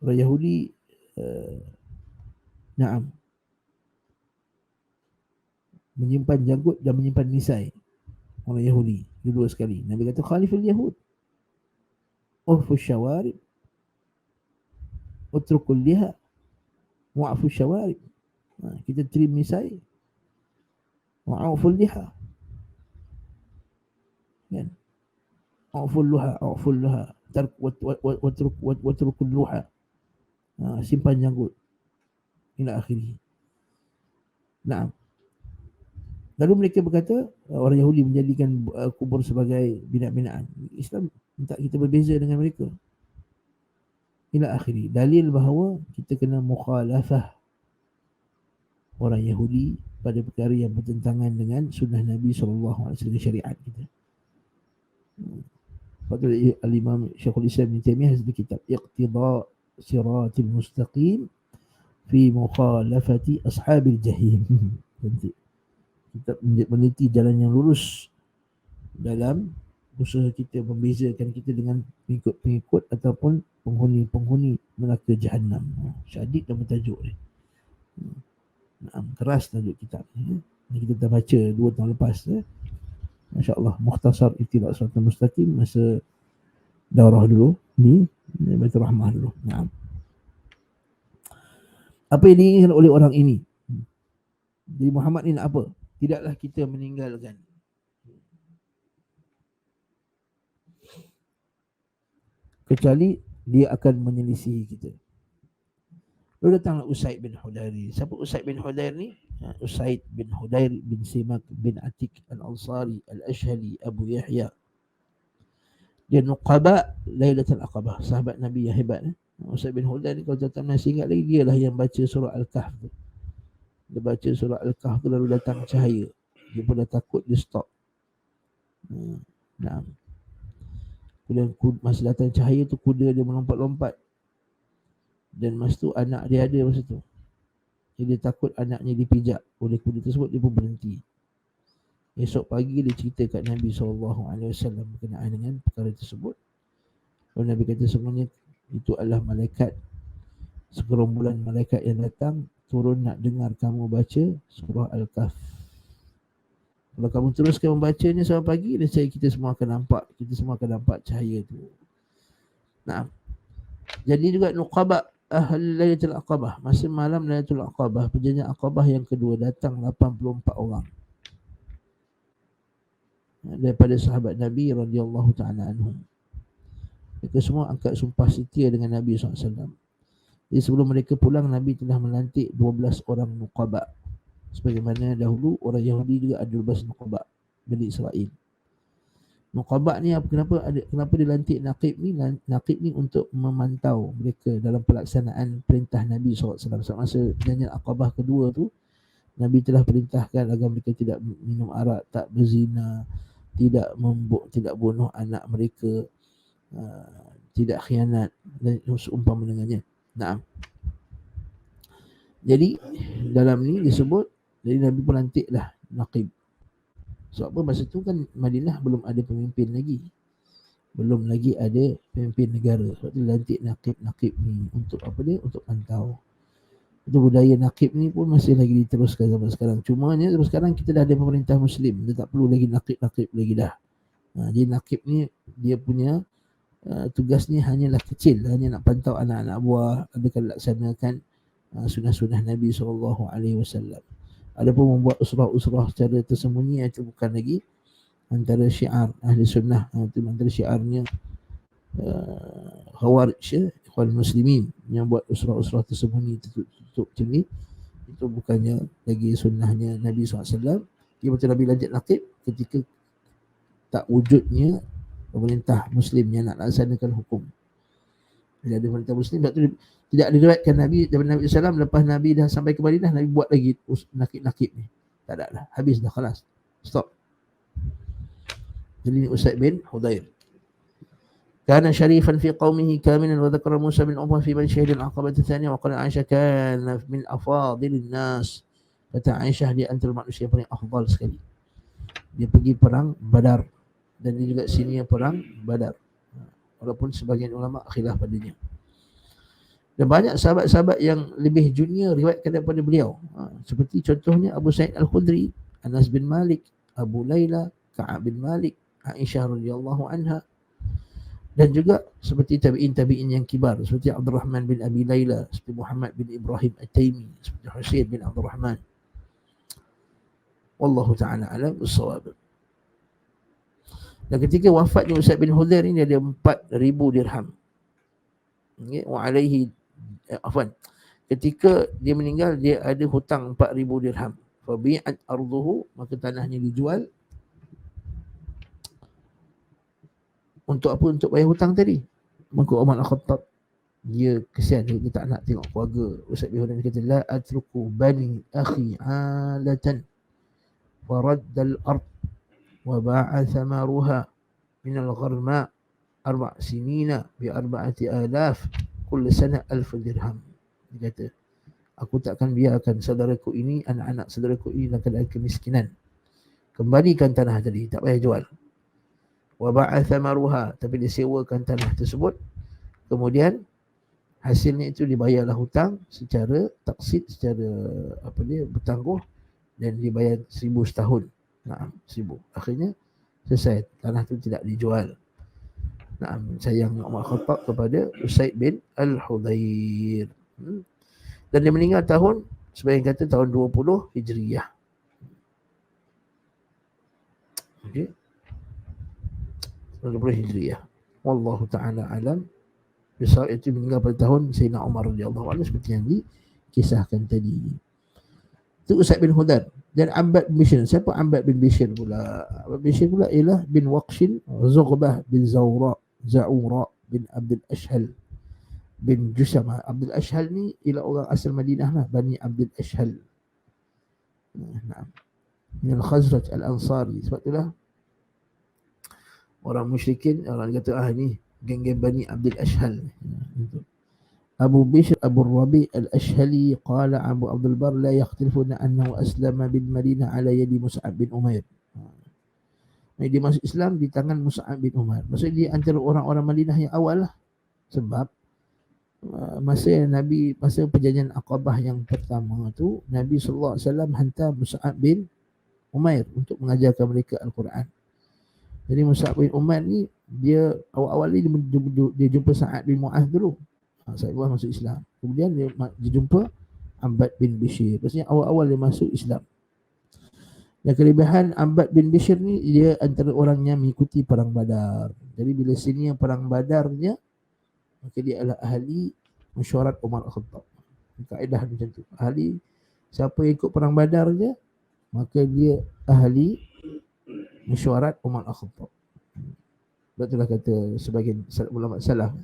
orang Yahudi menyimpan janggut dan menyimpan nisai. Orang Yahudi dua sekali. Nabi kata khaliful Yahud, urfu syawarib, utrukul liha, wa'fu syawarib. Kita trim nisai, wa'fu liha, kan? Wa'fu luha, watrukul luha, simpan janggut, ila akhirih. Nah, lalu mereka berkata, orang Yahudi menjadikan kubur sebagai binaan-binaan. Islam minta kita berbeza dengan mereka. Ila akhiri. Dalil bahawa kita kena mukhalafah orang Yahudi pada perkara yang bertentangan dengan sunnah Nabi SAW, syariat kita. Patut Al-Imam Syekhul Islam Ibn Taymiyah ada kitab Iqtida Siratil Mustaqim fi mukhalafati ashabil jahim. Kita meneliti jalan yang lurus dalam usaha kita membezakan kita dengan pengikut-pengikut ataupun penghuni-penghuni neraka Jahannam. Syadid dan bertajuk ni. Keras tajuk kitab ni. Kita dah baca 2 tahun lepas. Masya Allah, Mukhtasar Iqtida Siratal Mustaqim masa daurah dulu ni, Baitur Rahmah dulu. Apa yang diinginkan oleh orang ini? Jadi Muhammad ni nak apa? Tidaklah kita meninggalkan kecuali dia akan menyelisihi kita. Lalu datanglah Usaid bin Hudair. Siapa Usaid bin Hudair ni? Usaid bin Hudair bin Simak bin Atik Al-Ansari Al-Ashhali Abu Yahya. Dia Nuqaba Lailatul Aqabah, sahabat Nabi yang hebat. Usaid bin Hudair ni kalau tuan-tuan masih ingat lagi, dia lah yang baca surah Al-Kahf. Dia baca surah Al-Kahf tu lalu datang cahaya. Dia pun dah takut, dia stop. Kemudian masa datang cahaya tu, kuda dia melompat-lompat. Dan masa tu anak dia ada masa tu. Jadi dia takut anaknya dipijak oleh kuda tersebut, dia pun berhenti. Esok pagi dia cerita kat Nabi SAW berkenaan dengan perkara tersebut. Lalu Nabi kata semuanya itu adalah malaikat, segerombolan malaikat yang datang turun nak dengar kamu baca surah Al-Kahf. Kalau kamu teruskan membacanya sampai pagi, dan kita semua akan nampak cahaya tu. Nah, jadi juga Nuqaba Ahli Lailatul Aqabah, masa malam Lailatul Aqabah, perjanjian Aqabah yang kedua, datang 84 orang daripada sahabat Nabi radhiyallahu ta'ala anhum. Mereka semua angkat sumpah setia dengan Nabi SAW. Jadi sebelum mereka pulang, Nabi telah melantik 12 orang Nuqaba. Sebagaimana dahulu orang Yahudi juga ada 12 Nuqaba Bani Israel. Nuqaba ni kenapa dilantik Naqib ni? Naqib ni untuk memantau mereka dalam pelaksanaan perintah Nabi SAW. Masa perjanjian Aqabah kedua tu, Nabi telah perintahkan agar mereka tidak minum arak, tak berzina, tidak bunuh anak mereka, tidak khianat dan seumpama dengannya. Naam. Jadi dalam ni disebut, jadi Nabi pun lantiklah Naqib. Sebab apa? Masa tu kan Madinah belum ada pemimpin lagi, belum lagi ada pemimpin negara. Sebab tu lantik Naqib ni untuk apa dia? Untuk pantau. Itu budaya Naqib ni pun masih lagi diteruskan sampai sekarang. Cumanya terus sekarang kita dah ada pemerintah Muslim, dia tak perlu lagi Naqib lagi dah. Jadi Naqib ni dia punya tugasnya hanyalah kecil, hanya nak pantau anak-anak buah adakah laksanakan sunnah-sunnah Nabi SAW. Adapun membuat usrah-usrah secara tersembunyi, itu bukan lagi antara syiar ahli sunnah. Itu antara syiarnya Khawarij, Ikhwan Muslimin, yang buat usrah-usrah tersembunyi tutup cermin. Itu bukannya lagi sunnahnya Nabi SAW. Dia betul Nabi lanjut Naqib ketika tak wujudnya pemerintah Muslim yang nak laksanakan hukum. Bila ada pemerintah Muslim, sebab tu tidak diriwayatkan Nabi daripada Nabi SAW lepas Nabi dah sampai ke Madinah, Nabi buat lagi Naqib ni. Tak ada lah, habis dah, khalas, stop. Jadi ni Usaid bin Hudayr. Kana syarifan fi qaumihi kamilan wa dzakara Musa bin Uthman fi man syahida al-aqabah ats-tsaniyah wa qala Aisyah kana min afadilin nas. Kata Aisyah, dia antara manusia paling afdal sekali. Dia pergi perang Badar dan dia juga senior perang Badar, walaupun sebagian ulama khilaf padanya. Dan banyak sahabat-sahabat yang lebih junior riwayatkan daripada beliau, seperti contohnya Abu Sa'id Al-Khudri, Anas bin Malik, Abu Layla, Ka'ab bin Malik, Aisyah radhiyallahu anha, dan juga seperti tabi'in yang kibar seperti Abdurrahman bin Abi Layla, seperti Muhammad bin Ibrahim At-Taimi, seperti Husain bin Abdurrahman. Wallahu ta'ala alam bis-shawab. Dan ketika wafatnya Usaid bin Hudayr ini, dia ada 4,000 dirham. Wa alaihi ketika dia meninggal, dia ada hutang 4,000 dirham. Fa bi'at arduhu, maka tanahnya dijual. Untuk apa? Untuk bayar hutang tadi. Maka Umar Al-Khattab, dia kesian, dia tak nak tengok keluarga Usaid bin Hudayr. Dia kata, la atruku bani akhi alatan faradda al-ard wa ba'a thamaruha min al-gharma 4 sinina bi 4,000 kull sana 1,000 dirham. Dia kata, aku takkan biarkan saudaraku ini, anak-anak saudaraku ini dalam keadaan kemiskinan. Kembalikan tanah tadi, tak payah jual. Wa ba'a thamaruha, tapi disewakan tanah tersebut. Kemudian hasilnya itu dibayarlah hutang secara taksid, secara bertangguh, dan dibayar 1,000 setahun. 1,000. Akhirnya selesai, tanah itu tidak dijual. Sayang Umar Khattab kepada Usaid bin Al-Hudayr. Dan dia meninggal tahun, sebagian kata tahun 20 Hijriyah. Okey, 20 Hijriyah. Wallahu ta'ala alam. Besar itu meninggal pada tahun Sayyidina Umar radhiyallahu anhu, seperti yang dikisahkan tadi. Itu Usaid bin Hudayr. Dan Abbad bin Bishr. Siapa Abbad bin Bishr pula? Abbad bin Bishr pula ialah bin Waqshin, Zughbah bin Za'ura bin Abdul Ashhal bin Jusama. Abdul Ashhal ni ialah orang asal Madinah lah, Bani Abdul Ashhal. Min al-Khazraj al-Ansari. Sebab itulah orang musyrikin, orang kata ni geng-geng Bani Abdul Ashhal. Abu Bishr Abu Rabi' al-Ashhali qala Abu Abdul Bar la yakhtilifuna annahu aslama bil Madinah ala yadi Mus'ab bin Umair. Dia masuk Islam di tangan Mus'ab bin Umar. Maksudnya dia antara orang-orang Madinah yang awal lah. Sebab masa perjanjian Aqabah yang pertama tu, Nabi SAW hantar Mus'ab bin Umair untuk mengajarkan mereka Al-Quran. Jadi Mus'ab bin Umair ni, dia awal-awal ni dia jumpa Sa'ad bin Mu'adh dulu. Sa'ad bin Mu'adh masuk Islam. Kemudian dia jumpa Abbad bin Bishr. Maksudnya awal-awal dia masuk Islam. Dan kelebihan Abbad bin Bishr ni, dia antara orang yang mengikuti perang Badar. Jadi bila sini yang perang Badarnya, maka dia adalah ahli mesyuarat Umar Al-Khattab. Kaedah macam tu. Ahli, siapa yang ikut perang Badarnya, maka dia ahli mesyuarat Umar Al-Khattab. Itulah kata sebagian ulama salaf,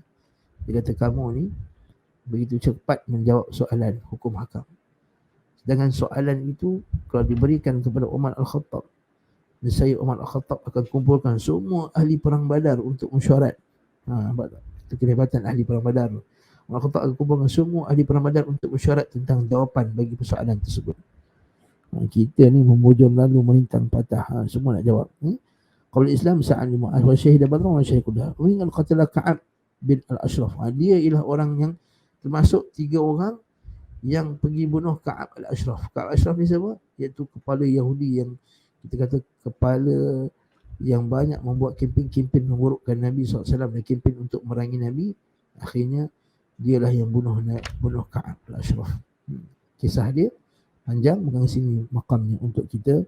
dia kata kamu ni begitu cepat menjawab soalan hukum hakam. Sedangkan soalan itu kalau diberikan kepada Umar Al-Khattab, nescaya Umar Al-Khattab akan kumpulkan semua ahli perang Badar untuk mesyuarat. Nampak tak? Itu kehebatan ahli perang Badar. Umar Al-Khattab akan kumpulkan semua ahli perang Badar untuk mesyuarat tentang jawapan bagi persoalan tersebut. Kita ni membujur lalu melintang patah. Semua nak jawab. Qaul Islam sa'an li Mu'adh wa syahida Badran wa syahida Kudah. Wa ingal qatala Ka'ab bin Al-Ashraf. Dia ialah orang yang termasuk 3 orang yang pergi bunuh Ka'ab Al-Ashraf. Ka'ab Al-Ashraf ni siapa? Iaitu kepala Yahudi yang kita kata kepala yang banyak membuat kempen-kempen memburukkan Nabi SAW dan kempen untuk merangi Nabi. Akhirnya dialah yang bunuh Ka'ab Al-Ashraf. Kisah dia panjang, bukan sini makamnya untuk kita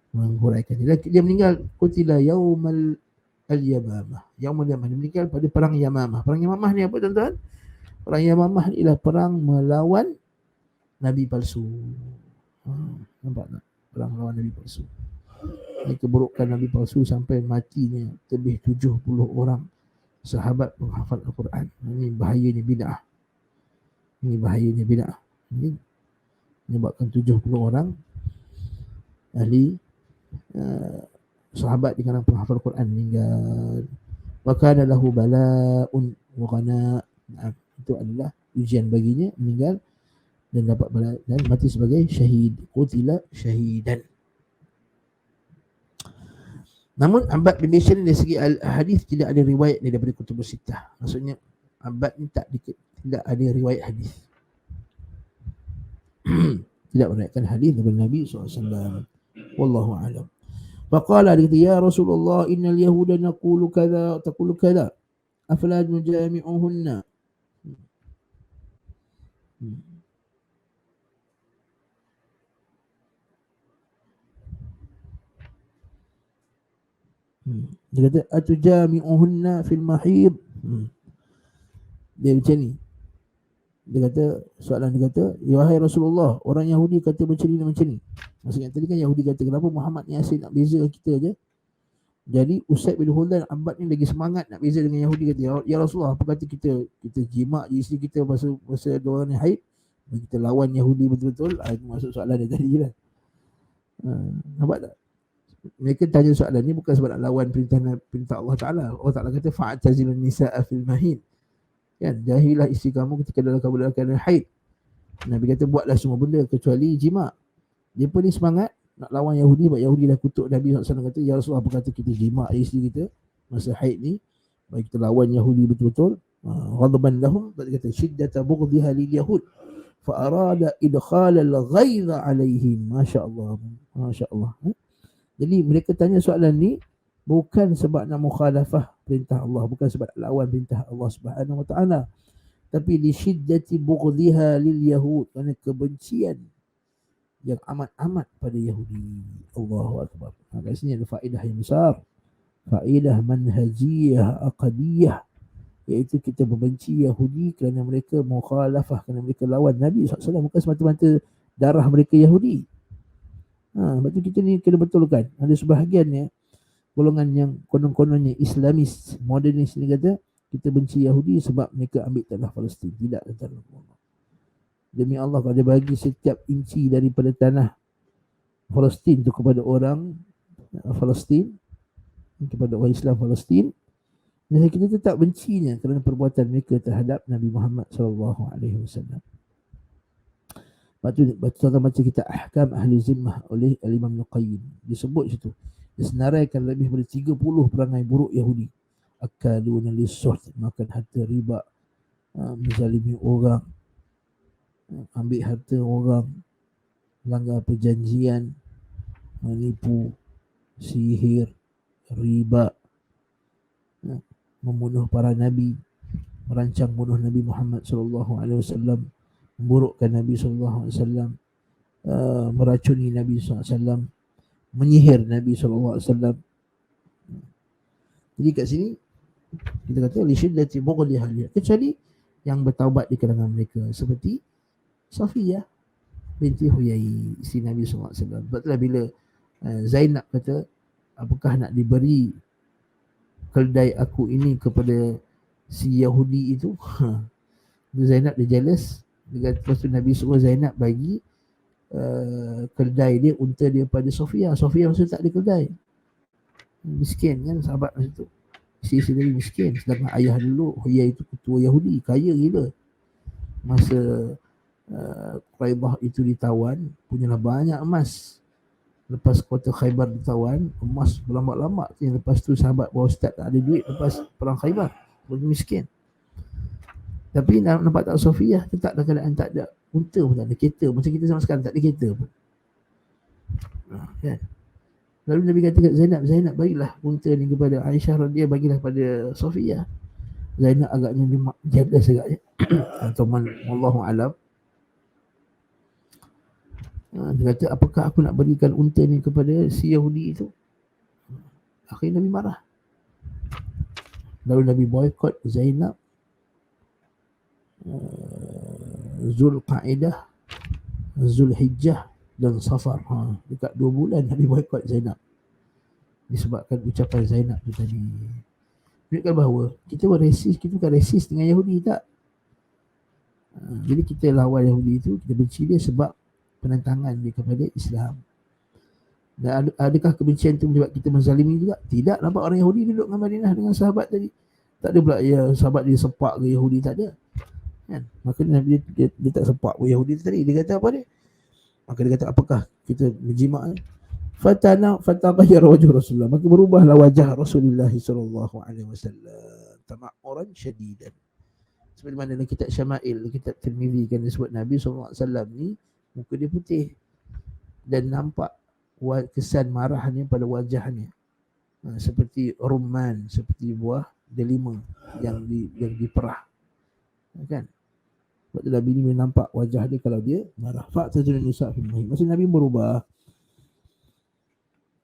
menghuraikan. Dia meninggal qutila yaumal al-Yamamah. Yaumul Yamamah, dia meninggal pada perang Yamamah. Perang Yamamah ni apa tuan-tuan? Perang Yamamah ni ialah perang melawan Nabi palsu. Nampak tak? Perang melawan Nabi palsu. Ini keburukan Nabi palsu sampai matinya lebih 70 orang sahabat penghafal Al-Quran. Ini bahayanya bid'ah. Ini menyebabkan 70 orang ahli sahabat di kalangan penghafal Al-Quran meninggal. Wa kana lahu bala'un wa ghana. Itu adalah ujian baginya, meninggal dan dapat bala dan mati sebagai syahid. Qutila syahidan. Namun Abbad bin Bishr dari segi hadis tidak ada riwayat daripada kutubus sittah. Maksudnya Abbad ni tidak ada riwayat hadis. Tidak meriwayatkan hadis daripada Nabi SAW. Wallahu a'lam. Faqala, dia kata, ya Rasulullah, innal yahuda naqulu kadha taqulu kadha afala nujami'uhunna. Dia kata atujami'uhunna fil mahid. Dia macam ni. Dia kata, soalan dia kata, ya wahai Rasulullah, orang Yahudi kata macam ni. Maksudnya tadi kan Yahudi kata, kenapa Muhammad ni asyik nak beza kita je? Jadi Usaid bin Huldan Abbad ni lagi semangat nak beza dengan Yahudi. Kata, ya Rasulullah, apa kata kita jimat je isteri kita masa diorang ni haid, kita lawan Yahudi betul-betul. Itu masuk soalan dia tadi lah. Nampak tak? Mereka tanya soalan ni bukan sebab nak lawan perintah Allah Ta'ala. Allah Ta'ala kata fa'tazilun nisa'a fil mahid. Kan, jauhilah isteri kamu ketika dalam keadaan haid. Nabi kata buatlah semua benda kecuali jima'. Dia pun ni semangat nak lawan Yahudi, sebab Yahudi dah kutuk Nabi SAW. Kata, ya Rasulullah, apa kata kita jima' isteri kita masa haid ni, bagi kita lawan Yahudi betul-betul. Ghadban lahum, dia kata syiddata bughdhiha lil yahud fa arada idkhala al-ghayza alaihim. Masya-Allah. Jadi mereka tanya soalan ni bukan sebab nak mukhalafah perintah Allah, bukan sebab nak lawan perintah Allah Subhanahu wa taala, tapi li syiddati bughdhiha lil yahud, kerana kebencian yang amat-amat pada Yahudi. Allahu akbar. Kat sini ada faedah yang besar. Faedah manhajiyah aqdiyah, iaitu kita membenci Yahudi kerana mereka mukhalafah, kerana mereka lawan Nabi SAW, bukan semata-mata darah mereka Yahudi. Sebab tu kita ni kena betulkan. Ada sebahagiannya golongan yang konon-kononnya Islamis, modernis ni kata kita benci Yahudi sebab mereka ambil tanah Palestin. Tidak, kata Allah. Demi Allah, kalau dia bagi setiap inci daripada tanah Palestin tu kepada orang Palestin, kepada orang Islam Palestin, dan kita tetap bencinya kerana perbuatan mereka terhadap Nabi Muhammad SAW. Lepas tu baca kita Ahkam Ahli Zimmah oleh Al-Imam Al-Qayyim. Disebut situ disenaraikan lebih dari 30 perangai buruk Yahudi. Akaluna lis-suht, makan harta riba, menzalimi orang, ambil harta orang, langgar perjanjian, menipu, sihir, riba, membunuh para nabi, merancang bunuh Nabi Muhammad SAW, memburukkan Nabi SAW, meracuni Nabi SAW, menyihir Nabi SAW. Jadi kat sini kita kata lisyiddati bughdhi ahliha, kecuali yang bertaubat di kalangan mereka, seperti Safiyah binti Huyai, isteri Nabi SAW. Sebab itulah bila Zainab kata, apakah nak diberi keldai aku ini kepada si Yahudi itu? Zainab dia jealous. Lepas tu Nabi suruh Zainab bagi keldai dia, unta dia pada Safiyah. Safiyah masa tak ada keldai, miskin kan sahabat masa tu, isteri dia miskin. Sedangkan ayah dulu Huyai itu ketua Yahudi, kaya gila. Masa Quraidah itu ditawan, punyalah banyak emas. Lepas kota Khaybar ditawan, emas berlambak-lambak. Lepas tu sahabat bawa ustaz tak ada duit lepas perang Khaybar, begitu miskin. Tapi nampak tak Safiyah tetap dalam keadaan tak ada unta pun, tak ada kereta. Macam kita sama sekarang tak ada kereta pun, kan? Lalu Nabi kata kat Zainab, Zainab bagilah unta ni kepada Aisyah, dia bagilah pada Safiyah. Zainab agaknya jealous agaknya atau wallahu alam. Dia kata, apakah aku nak berikan unta ni kepada si Yahudi itu? Akhirnya Nabi marah. Lalu Nabi boykot Zainab Zulqaidah, Zulhijjah dan Safar. Dekat 2 bulan Nabi boykot Zainab disebabkan ucapan Zainab tu tadi. Menunjukkan bahawa kita bukan resis dengan Yahudi, tak. Jadi kita lawan Yahudi itu, kita benci dia sebab penentangan dia kepada Islam. Dan adakah kebencian itu menyebabkan kita menzalimi juga? Tidak. Nampak orang Yahudi duduk dengan Madinah dengan sahabat tadi, tak ada pula sahabat dia sepak ke Yahudi, tak ada, kan? Maka dia tak sepak ke Yahudi tadi. Dia kata apa dia? Maka dia kata, apakah kita berjimat? Fataghayyara wajhu Rasulullah, maka berubahlah wajah Rasulullah sallallahu alaihi wasallam tama'uran syadidan. Seperti mana dalam kitab Syama'il, kitab Tirmizi kan disebut Nabi sallallahu alaihi wasallam ni muka dia putih dan nampak kesan marahnya pada wajahnya, seperti rumman, seperti buah delima yang diperah, kan? Sebab tu Nabi ni nampak wajah dia kalau dia marah. Fa'tazilun nisa' fil mahid. Maksud Nabi berubah.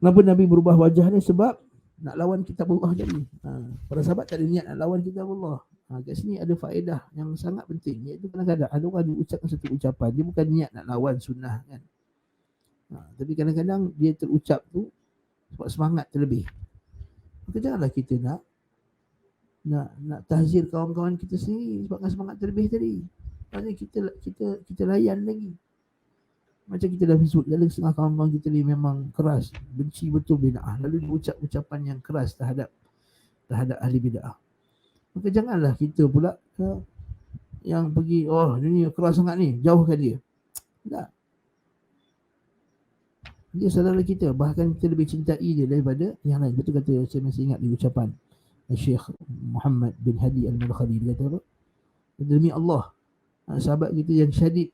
Kenapa Nabi berubah wajah dia? Sebab nak lawan kitabullah tadi. Para sahabat tak ada niat nak lawan kitabullah. Kat sini ada faedah yang sangat penting, iaitu kadang-kadang ada orang diucapkan satu ucapan, dia bukan niat nak lawan sunnah, kan? Tapi kadang-kadang dia terucap tu sebab semangat terlebih. Maka janganlah kita nak tahzir kawan-kawan kita sendiri sebabkan semangat terlebih tadi. Maksudnya kita layan lagi. Macam kita dah sebut, dalam setengah kawan-kawan kita ni memang keras, benci betul bid'ah, lalu berucap ucapan yang keras terhadap ahli bid'ah. Maka janganlah kita pula yang pergi, dia keras sangat ni, jauhkan dia. Tak. Dia saudara kita, bahkan kita lebih cintai dia daripada yang lain. Betul kata, saya masih ingat di ucapan Syekh Muhammad bin Hadi Al-Madkhali. Dia kata apa? Demi Allah, sahabat kita yang syadid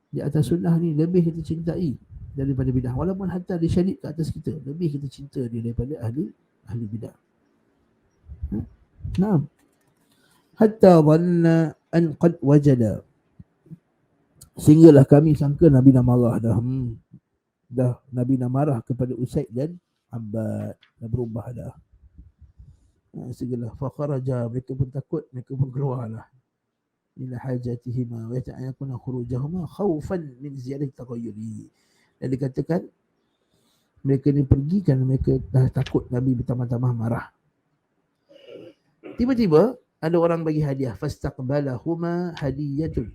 di atas sunnah ni lebih kita cintai daripada bidah. Walaupun hatta dia syadid ke atas kita, lebih kita cinta dia daripada ahli bidah. Naam. Hatta dhanna an qad wajada, sehinggalah kami sangka Nabi dah marah dah. Nabi dah marah kepada Usaid dan Abbad, dah berubah dah. Sehinggalah fakharaja, mereka pun takut, mereka pun keluarlah ila hajatihima wa yata'ayakuna khurujahuma khawfan min ziyadati taghayyuri. Dan dikatakan mereka ni pergi kerana mereka dah takut Nabi bertambah-tambah marah. Tiba-tiba ada orang bagi hadiah, fastaqbalahuma hadiyatun.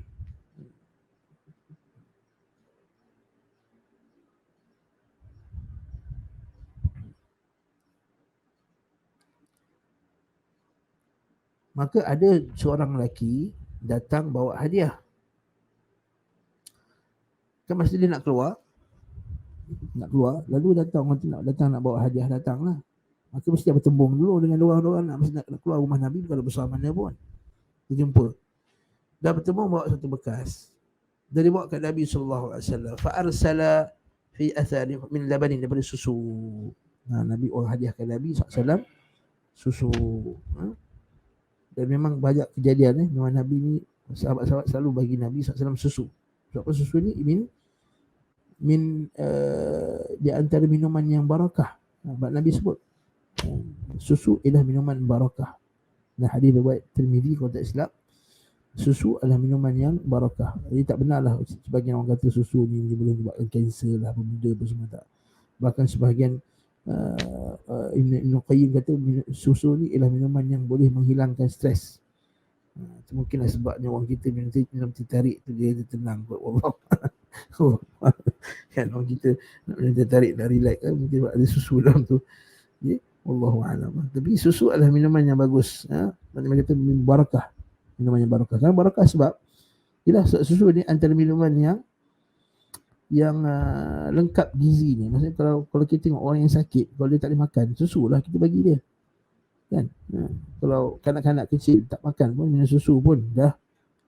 Maka ada seorang lelaki datang bawa hadiah. Kan masa dia nak keluar, nak keluar, lalu datang orang tu nak bawa hadiah, datanglah. Maka mesti bertembung dulu dengan orang-orang nak keluar rumah Nabi, kalau besar mana pun. Berjumpa. Dah bertemu, bawa satu bekas. Dia bawa kat Nabi SAW. Fa'arsala fi athari min labanin, daripada susu. Nabi orang hadiahkan Nabi SAW susu. Dan memang banyak kejadian memang Nabi ni, sahabat-sahabat selalu bagi Nabi SAW susu. Sebab susu ni di antara minuman yang barakah. Nabi sebut susu ialah minuman barakah. Nah, hadis riwayat Tirmizi kalau tak silap, susu adalah minuman yang barakah. Jadi tak benarlah sebagian orang kata susu ni boleh menyebabkan kanser lah, apa benda apa semua, tak. Bahkan sebahagian Ibn Qayyim kata susu ni ialah minuman yang boleh menghilangkan stres. Itu mungkinlah sebabnya orang kita minum teh tarik tu dia tenang buat Allah. Kan orang kita nak minum teh tarik dah relax kan, mungkin sebab ada susu dalam tu. Ya, wallahu a'lam. Tapi susu adalah minuman yang bagus. Mereka kata barakah. Minuman yang barakah. Karena barakah sebab ialah susu ni antara minuman yang lengkap gizi ni. Maksudnya kalau kita tengok orang yang sakit, kalau dia tak boleh makan, susu lah kita bagi dia. Kan? Kalau kanak-kanak kecil tak makan pun, minum susu pun dah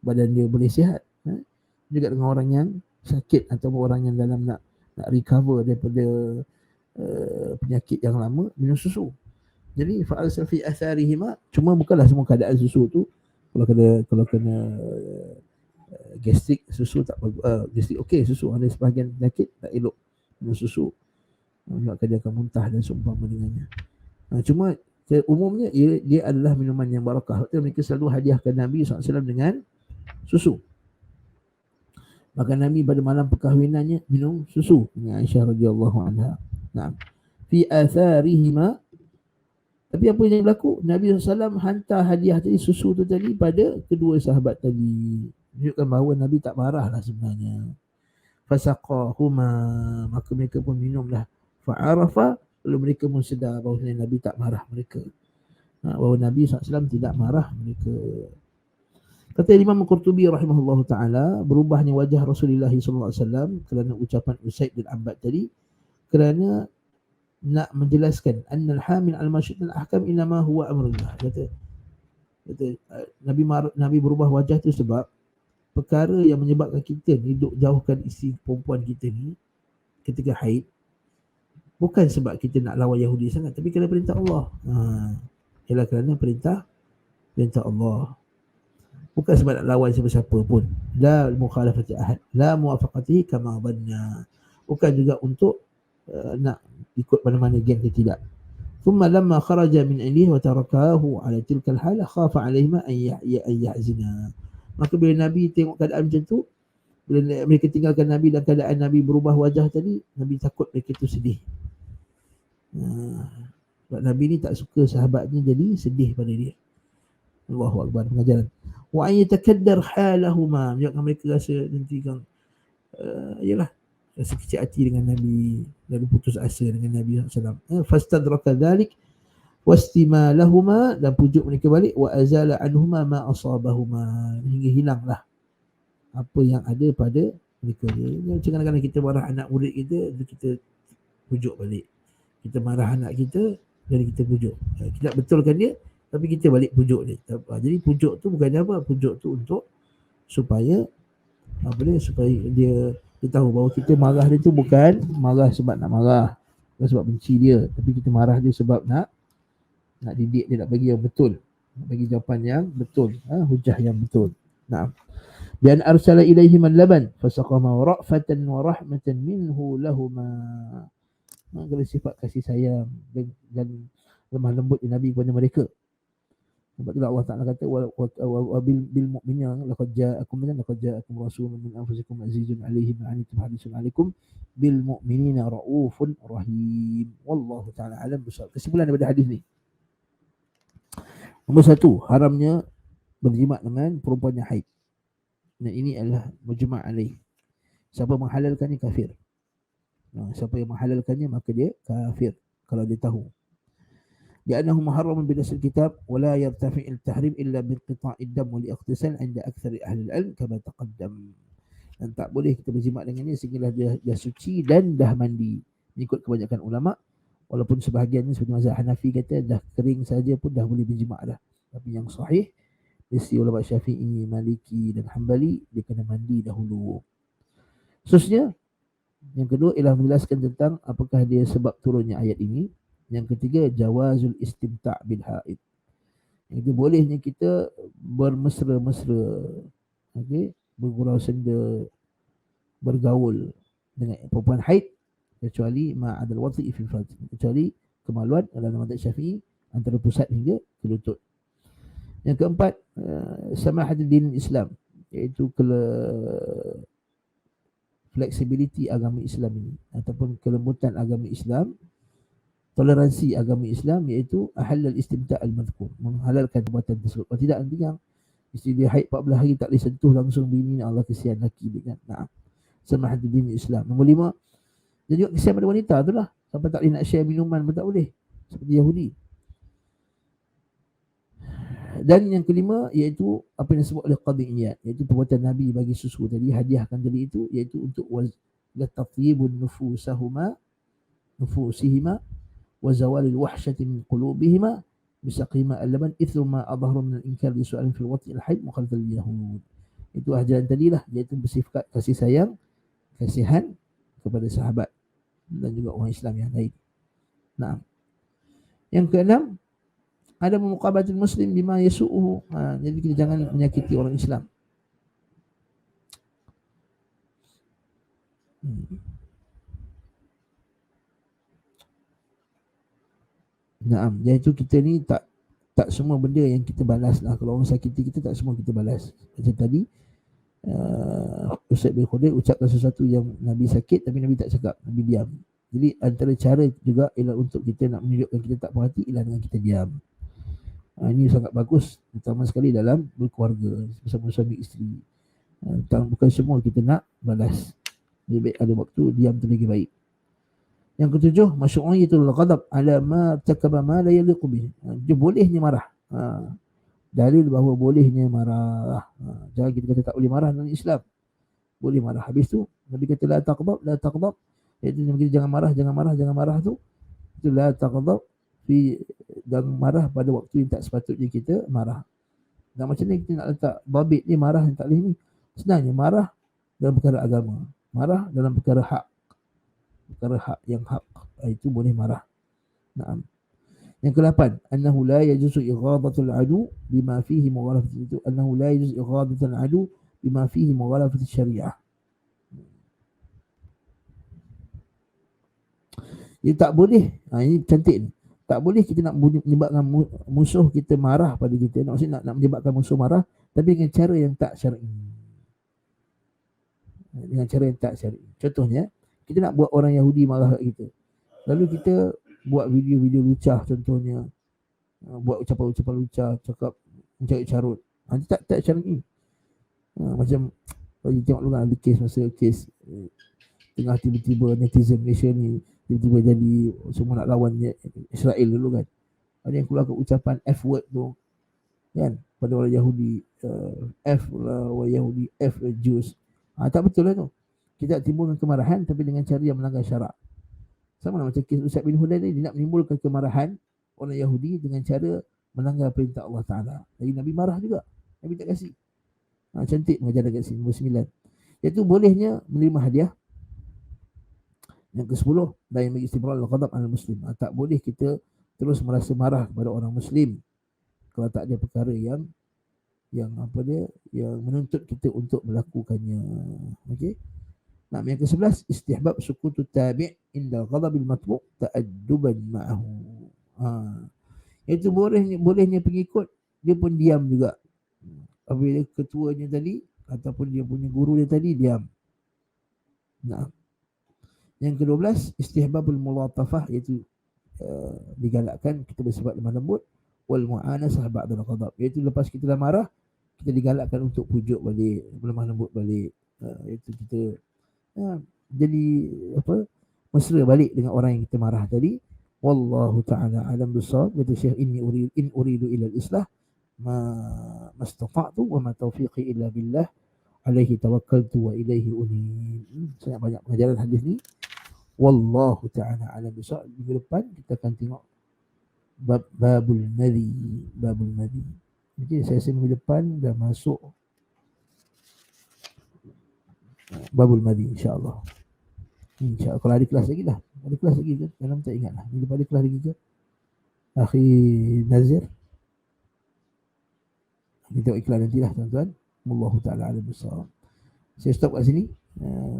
badan dia boleh sihat. Juga dengan orang yang sakit atau orang yang dalam nak recover daripada penyakit yang lama, minum susu. Jadi fa'alsa fi atharihima, cuma bukanlah semua keadaan susu tu. Kalau kena gastrik, susu tak gastrik okey, susu. Ada sebahagian penyakit tak elok minum susu, menyebabkan dia akan muntah dan seumpama dengannya. Cuma umumnya dia adalah minuman yang barakah. Sebab mereka selalu hadiahkan Nabi SAW dengan susu. Maka Nabi pada malam perkahwinannya minum susu dengan Aisyah radhiyallahu anha. Nah, fi atharihima. Tapi apa yang berlaku? Nabi SAW hantar hadiah tadi, susu tu tadi, pada kedua sahabat tadi. Menunjukkan bahawa Nabi tak marah lah sebenarnya. Fasaqahuma, maka mereka pun minumlah. Fa'arafa, lalu mereka pun sedar bahawa Nabi tak marah mereka. Bahawa Nabi SAW tidak marah mereka. Kata Imam Qurtubi rahimahullah ta'ala, berubahnya wajah Rasulullah SAW kerana ucapan Usaid bin Abbad tadi, kerana nak menjelaskan annal hamil al-masyid al-ahkam inama huwa amrullah. Kata Nabi berubah wajah tu sebab perkara yang menyebabkan kita ni duk jauhkan isteri perempuan kita ni ketika haid, bukan sebab kita nak lawan Yahudi sangat, tapi kerana perintah Allah. Ialah kerana perintah Allah. Bukan sebab nak lawan siapa-siapa pun. La mukhalafati ahad, la muwafaqatihi kama dhanna. Bukan juga untuk nak ikut mana-mana geng ke, tidak. Thumma lamma kharaja min indihi wa tarakahu ala tilka al-hala khafa alaihima an yahzina. Maka bila Nabi tengok keadaan macam tu, bila mereka tinggalkan Nabi dan keadaan Nabi berubah wajah tadi, Nabi takut mereka tu sedih. Sebab Nabi ni tak suka sahabatnya jadi sedih pada dia. Allahu Akbar, pengajaran. Wa ayatakaddar halahuma, menyebabkan mereka rasa nanti kan rasa kecil hati dengan Nabi, lalu putus asa dengan Nabi SAW. Fastadraka dhalik wastimalahuma, dan pujuk mereka balik, wa azala anhuma ma asabahuma, hingga hilanglah apa yang ada pada mereka. Macam kadang-kadang kita marah anak murid kita, kita pujuk balik. Kita marah anak kita, jadi kita pujuk. Kita betulkan dia, tapi kita balik pujuk dia. Jadi pujuk tu bukannya apa? Pujuk tu untuk supaya supaya dia tahu bahawa kita marah dia tu bukan marah sebab nak marah, bukan sebab benci dia, tapi kita marah dia sebab nak didik dia, nak bagi yang betul, nak bagi jawapan yang betul, hujah yang betul. Naam. Bi an arsala ilaihim al-laban fasaqama ra'fatan wa rahmatan minhu lahumma. Kalau sifat kasih sayang dan lemah lembut Nabi kepada mereka. Sebab itulah Allah Ta'ala kata wa bil mu'minina laqad ja'akum rasulun min anfusikum azizun 'alaihi ma anittum harisun 'alaikum bil mu'minina raufun rahim. Wallahu ta'ala alam bisawab. Kesimpulan daripada hadis ni. Nombor 1, haramnya berjima' dengan perempuan yang haid. Dan ini adalah mujma' alaih. Siapa menghalalkannya kafir. Siapa yang menghalalkannya maka dia kafir kalau dia tahu. لأنه محرم بنص الكتاب ولا يرتفع التحريم إلا بانقطاع الدم والاغتسال عند أكثر أهل العلم كما تقدم. Dan tak boleh kita berjima' dengannya sehinggalah dia suci dan dah mandi. Ikut kebanyakan ulama, walaupun sebahagiannya seperti mazhab Hanafi kata dah kering saja pun dah boleh berjima' dah. Tapi yang sahih dari ulama Syafi'i, Maliki dan Hambali, dia kena mandi dahulu. Khususnya yang kedua ialah menjelaskan tentang apakah dia sebab turunnya ayat ini. Yang ketiga, jawazul istimta' bil haid. Itu bolehnya kita bermesra-mesra, okey, bergurau senda, bergaul dengan perempuan haid, kecuali ma'adal wati fil farj, kecuali kemaluan dalam mazhab Syafi'i antara pusat hingga ke lutut. Yang keempat, samahatul din Islam, iaitu flexibility agama Islam ini, ataupun kelembutan agama Islam, toleransi agama Islam, iaitu ahalal istimta' al-madhkur, menghalalkan perbuatan tersebut. Kalau tidak, nanti yang isteri dia haid 14 hari tak boleh sentuh langsung bini, Allah kesian laki dia kan. Nah, samahatul din Islam. Nombor 5, dan juga kesian pada wanita tu lah, sampai tak boleh nak share minuman pun tak boleh, seperti Yahudi. Dan yang kelima, iaitu apa yang disebut oleh Qadhi Iyad, iaitu perbuatan Nabi bagi susu tadi, hadiahkan tadi itu, iaitu untuk latatyibun nufusihima wa zawalil wahsyati min qulubihima bisaqima al-laban ithru ma adharu min al-inkar li su'alin fil wati' al-haid mukhalifan lil yahud. Itu ajaran tadilah, iaitu bersifat kasih sayang, kasihan kepada sahabat dan juga orang Islam yang lain. Nah, yang keenam, ada muqabatul muslim bima yasu'uhu. Jadi kita jangan menyakiti orang Islam. Naam, iaitu kita ni tak semua benda yang kita balas lah. Kalau orang sakiti kita, tak semua kita balas. Macam tadi Ustaz bin Khudair ucapkan sesuatu yang Nabi sakit, tapi Nabi tak cakap, Nabi diam. Jadi antara cara juga ialah untuk kita nak menunjukkan kita tak perhati, ialah dengan kita diam. Ini sangat bagus, terutama sekali dalam berkeluarga bersama suami isteri. Bukan semua kita nak balas. Lebih baik ada waktu diam tu lagi baik. Yang ketujuh, masyru'iyatul ghadab ala ma takaba ma la yaliqu bih. Dia bolehnya marah. Dalil bahawa bolehnya marah. Jangan kita kata tak boleh marah dalam Islam. Boleh marah. Habis tu Nabi kata la taghdab, la taghdab. Iaitu Nabi kata jangan marah tu. Itu la taghdab dan marah pada waktu yang tak sepatutnya kita marah. Dan macam ni kita nak letak babit ni, marah yang tak boleh ni. Sebenarnya marah dalam perkara agama, marah dalam perkara hak yang hak, itu boleh marah. Naam. Yang ke-8, annahu la yajuzu ighadatul adu bima fihi mughalafati, itu annahu la yajuzu ighadatul adu bima fihi mughalafati syariah. Dia tak boleh, ini cantik ni, tak boleh kita nak menyebabkan musuh kita marah pada kita. Maksudnya nak menyebabkan musuh marah, tapi dengan cara yang tak syar'i. Dengan cara yang tak syar'i. Contohnya, kita nak buat orang Yahudi marah kat kita, lalu kita buat video-video lucah, contohnya buat ucapan-ucapan lucah, cakap mencari carut. Itu tak syar'i. Macam kalau tengok dulu ada kes tengah tiba-tiba netizen Malaysia ni tiba-tiba jadi semua nak lawan Israel dulu kan. Ada yang keluar ucapan F word tu kan pada orang Yahudi, F lah orang Yahudi, F lah Jews. Tak betul lah tu. Kita timbulkan kemarahan tapi dengan cara yang melanggar syarak. Sama lah macam kes Ustaz bin Hudain ni, dia nak menimbulkan kemarahan orang Yahudi dengan cara melanggar perintah Allah Ta'ala. Jadi Nabi marah juga, Nabi tak kasih. Cantik mengajar dekat sini, nombor 9, iaitu bolehnya menerima hadiah. Yang ke-10, dan yang bagi istibral al-ghadab al-muslim. Tak boleh kita terus merasa marah kepada orang Muslim kalau tak ada perkara yang menuntut kita untuk melakukannya. Okey. Nah, yang ke-11, istihbab sukutut tabi' inda ghadabil matbu' ta'adduban ma'ahu. Itu bolehnya pengikut dia pun diam juga. Apabila ketuanya tadi ataupun dia punya guru dia tadi diam. Nah. Yang ke-12, istihbabul mulatafah, iaitu digalakkan kita bersifat lemah lembut, wal mu'anasah ba'dal ghadab, iaitu lepas kita dah marah kita digalakkan untuk pujuk balik, lemah lembut balik, iaitu kita jadi mesra balik dengan orang yang kita marah tadi. Wallahu ta'ala alam bissawab. Kata Syekh, in uridu ila al-islah mastata'tu wa ma taufiqi illa billah alaihi tawakkaltu wa ilaihi unib. Sangat banyak pengajaran hadis ni. Wallahu ta'ala alam bisawab. Minggu depan kita akan tengok babul madhi. Jadi saya minggu depan dah masuk babul madhi, insya-Allah. InsyaAllah. Kalau ada kelas lagi lah. Ada kelas lagi ke? Dalam tak ingat lah. Minggu depan ada kelas lagi ke? Akhi Nazir. Kita tengok iklan nanti lah tuan-tuan. Wallahu ta'ala alam bisawab. Saya stop kat sini.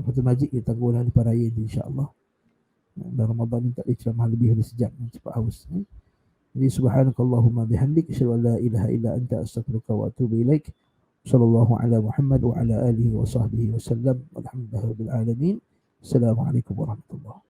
Fatul Majid kita tangguh di Paraya insya-Allah. Dan Ramadan ni tak boleh ceramah lebih dari sejam, cepat haus. Jadi subhanakallahumma bihamdik asyhadu an la ilaha illa anta astaghfiruka wa atubu ilaik. Sallallahu ala Muhammad wa ala alihi wa sahbihi wa sallam. Walhamdulillahirabbil alamin. Assalamualaikum warahmatullahi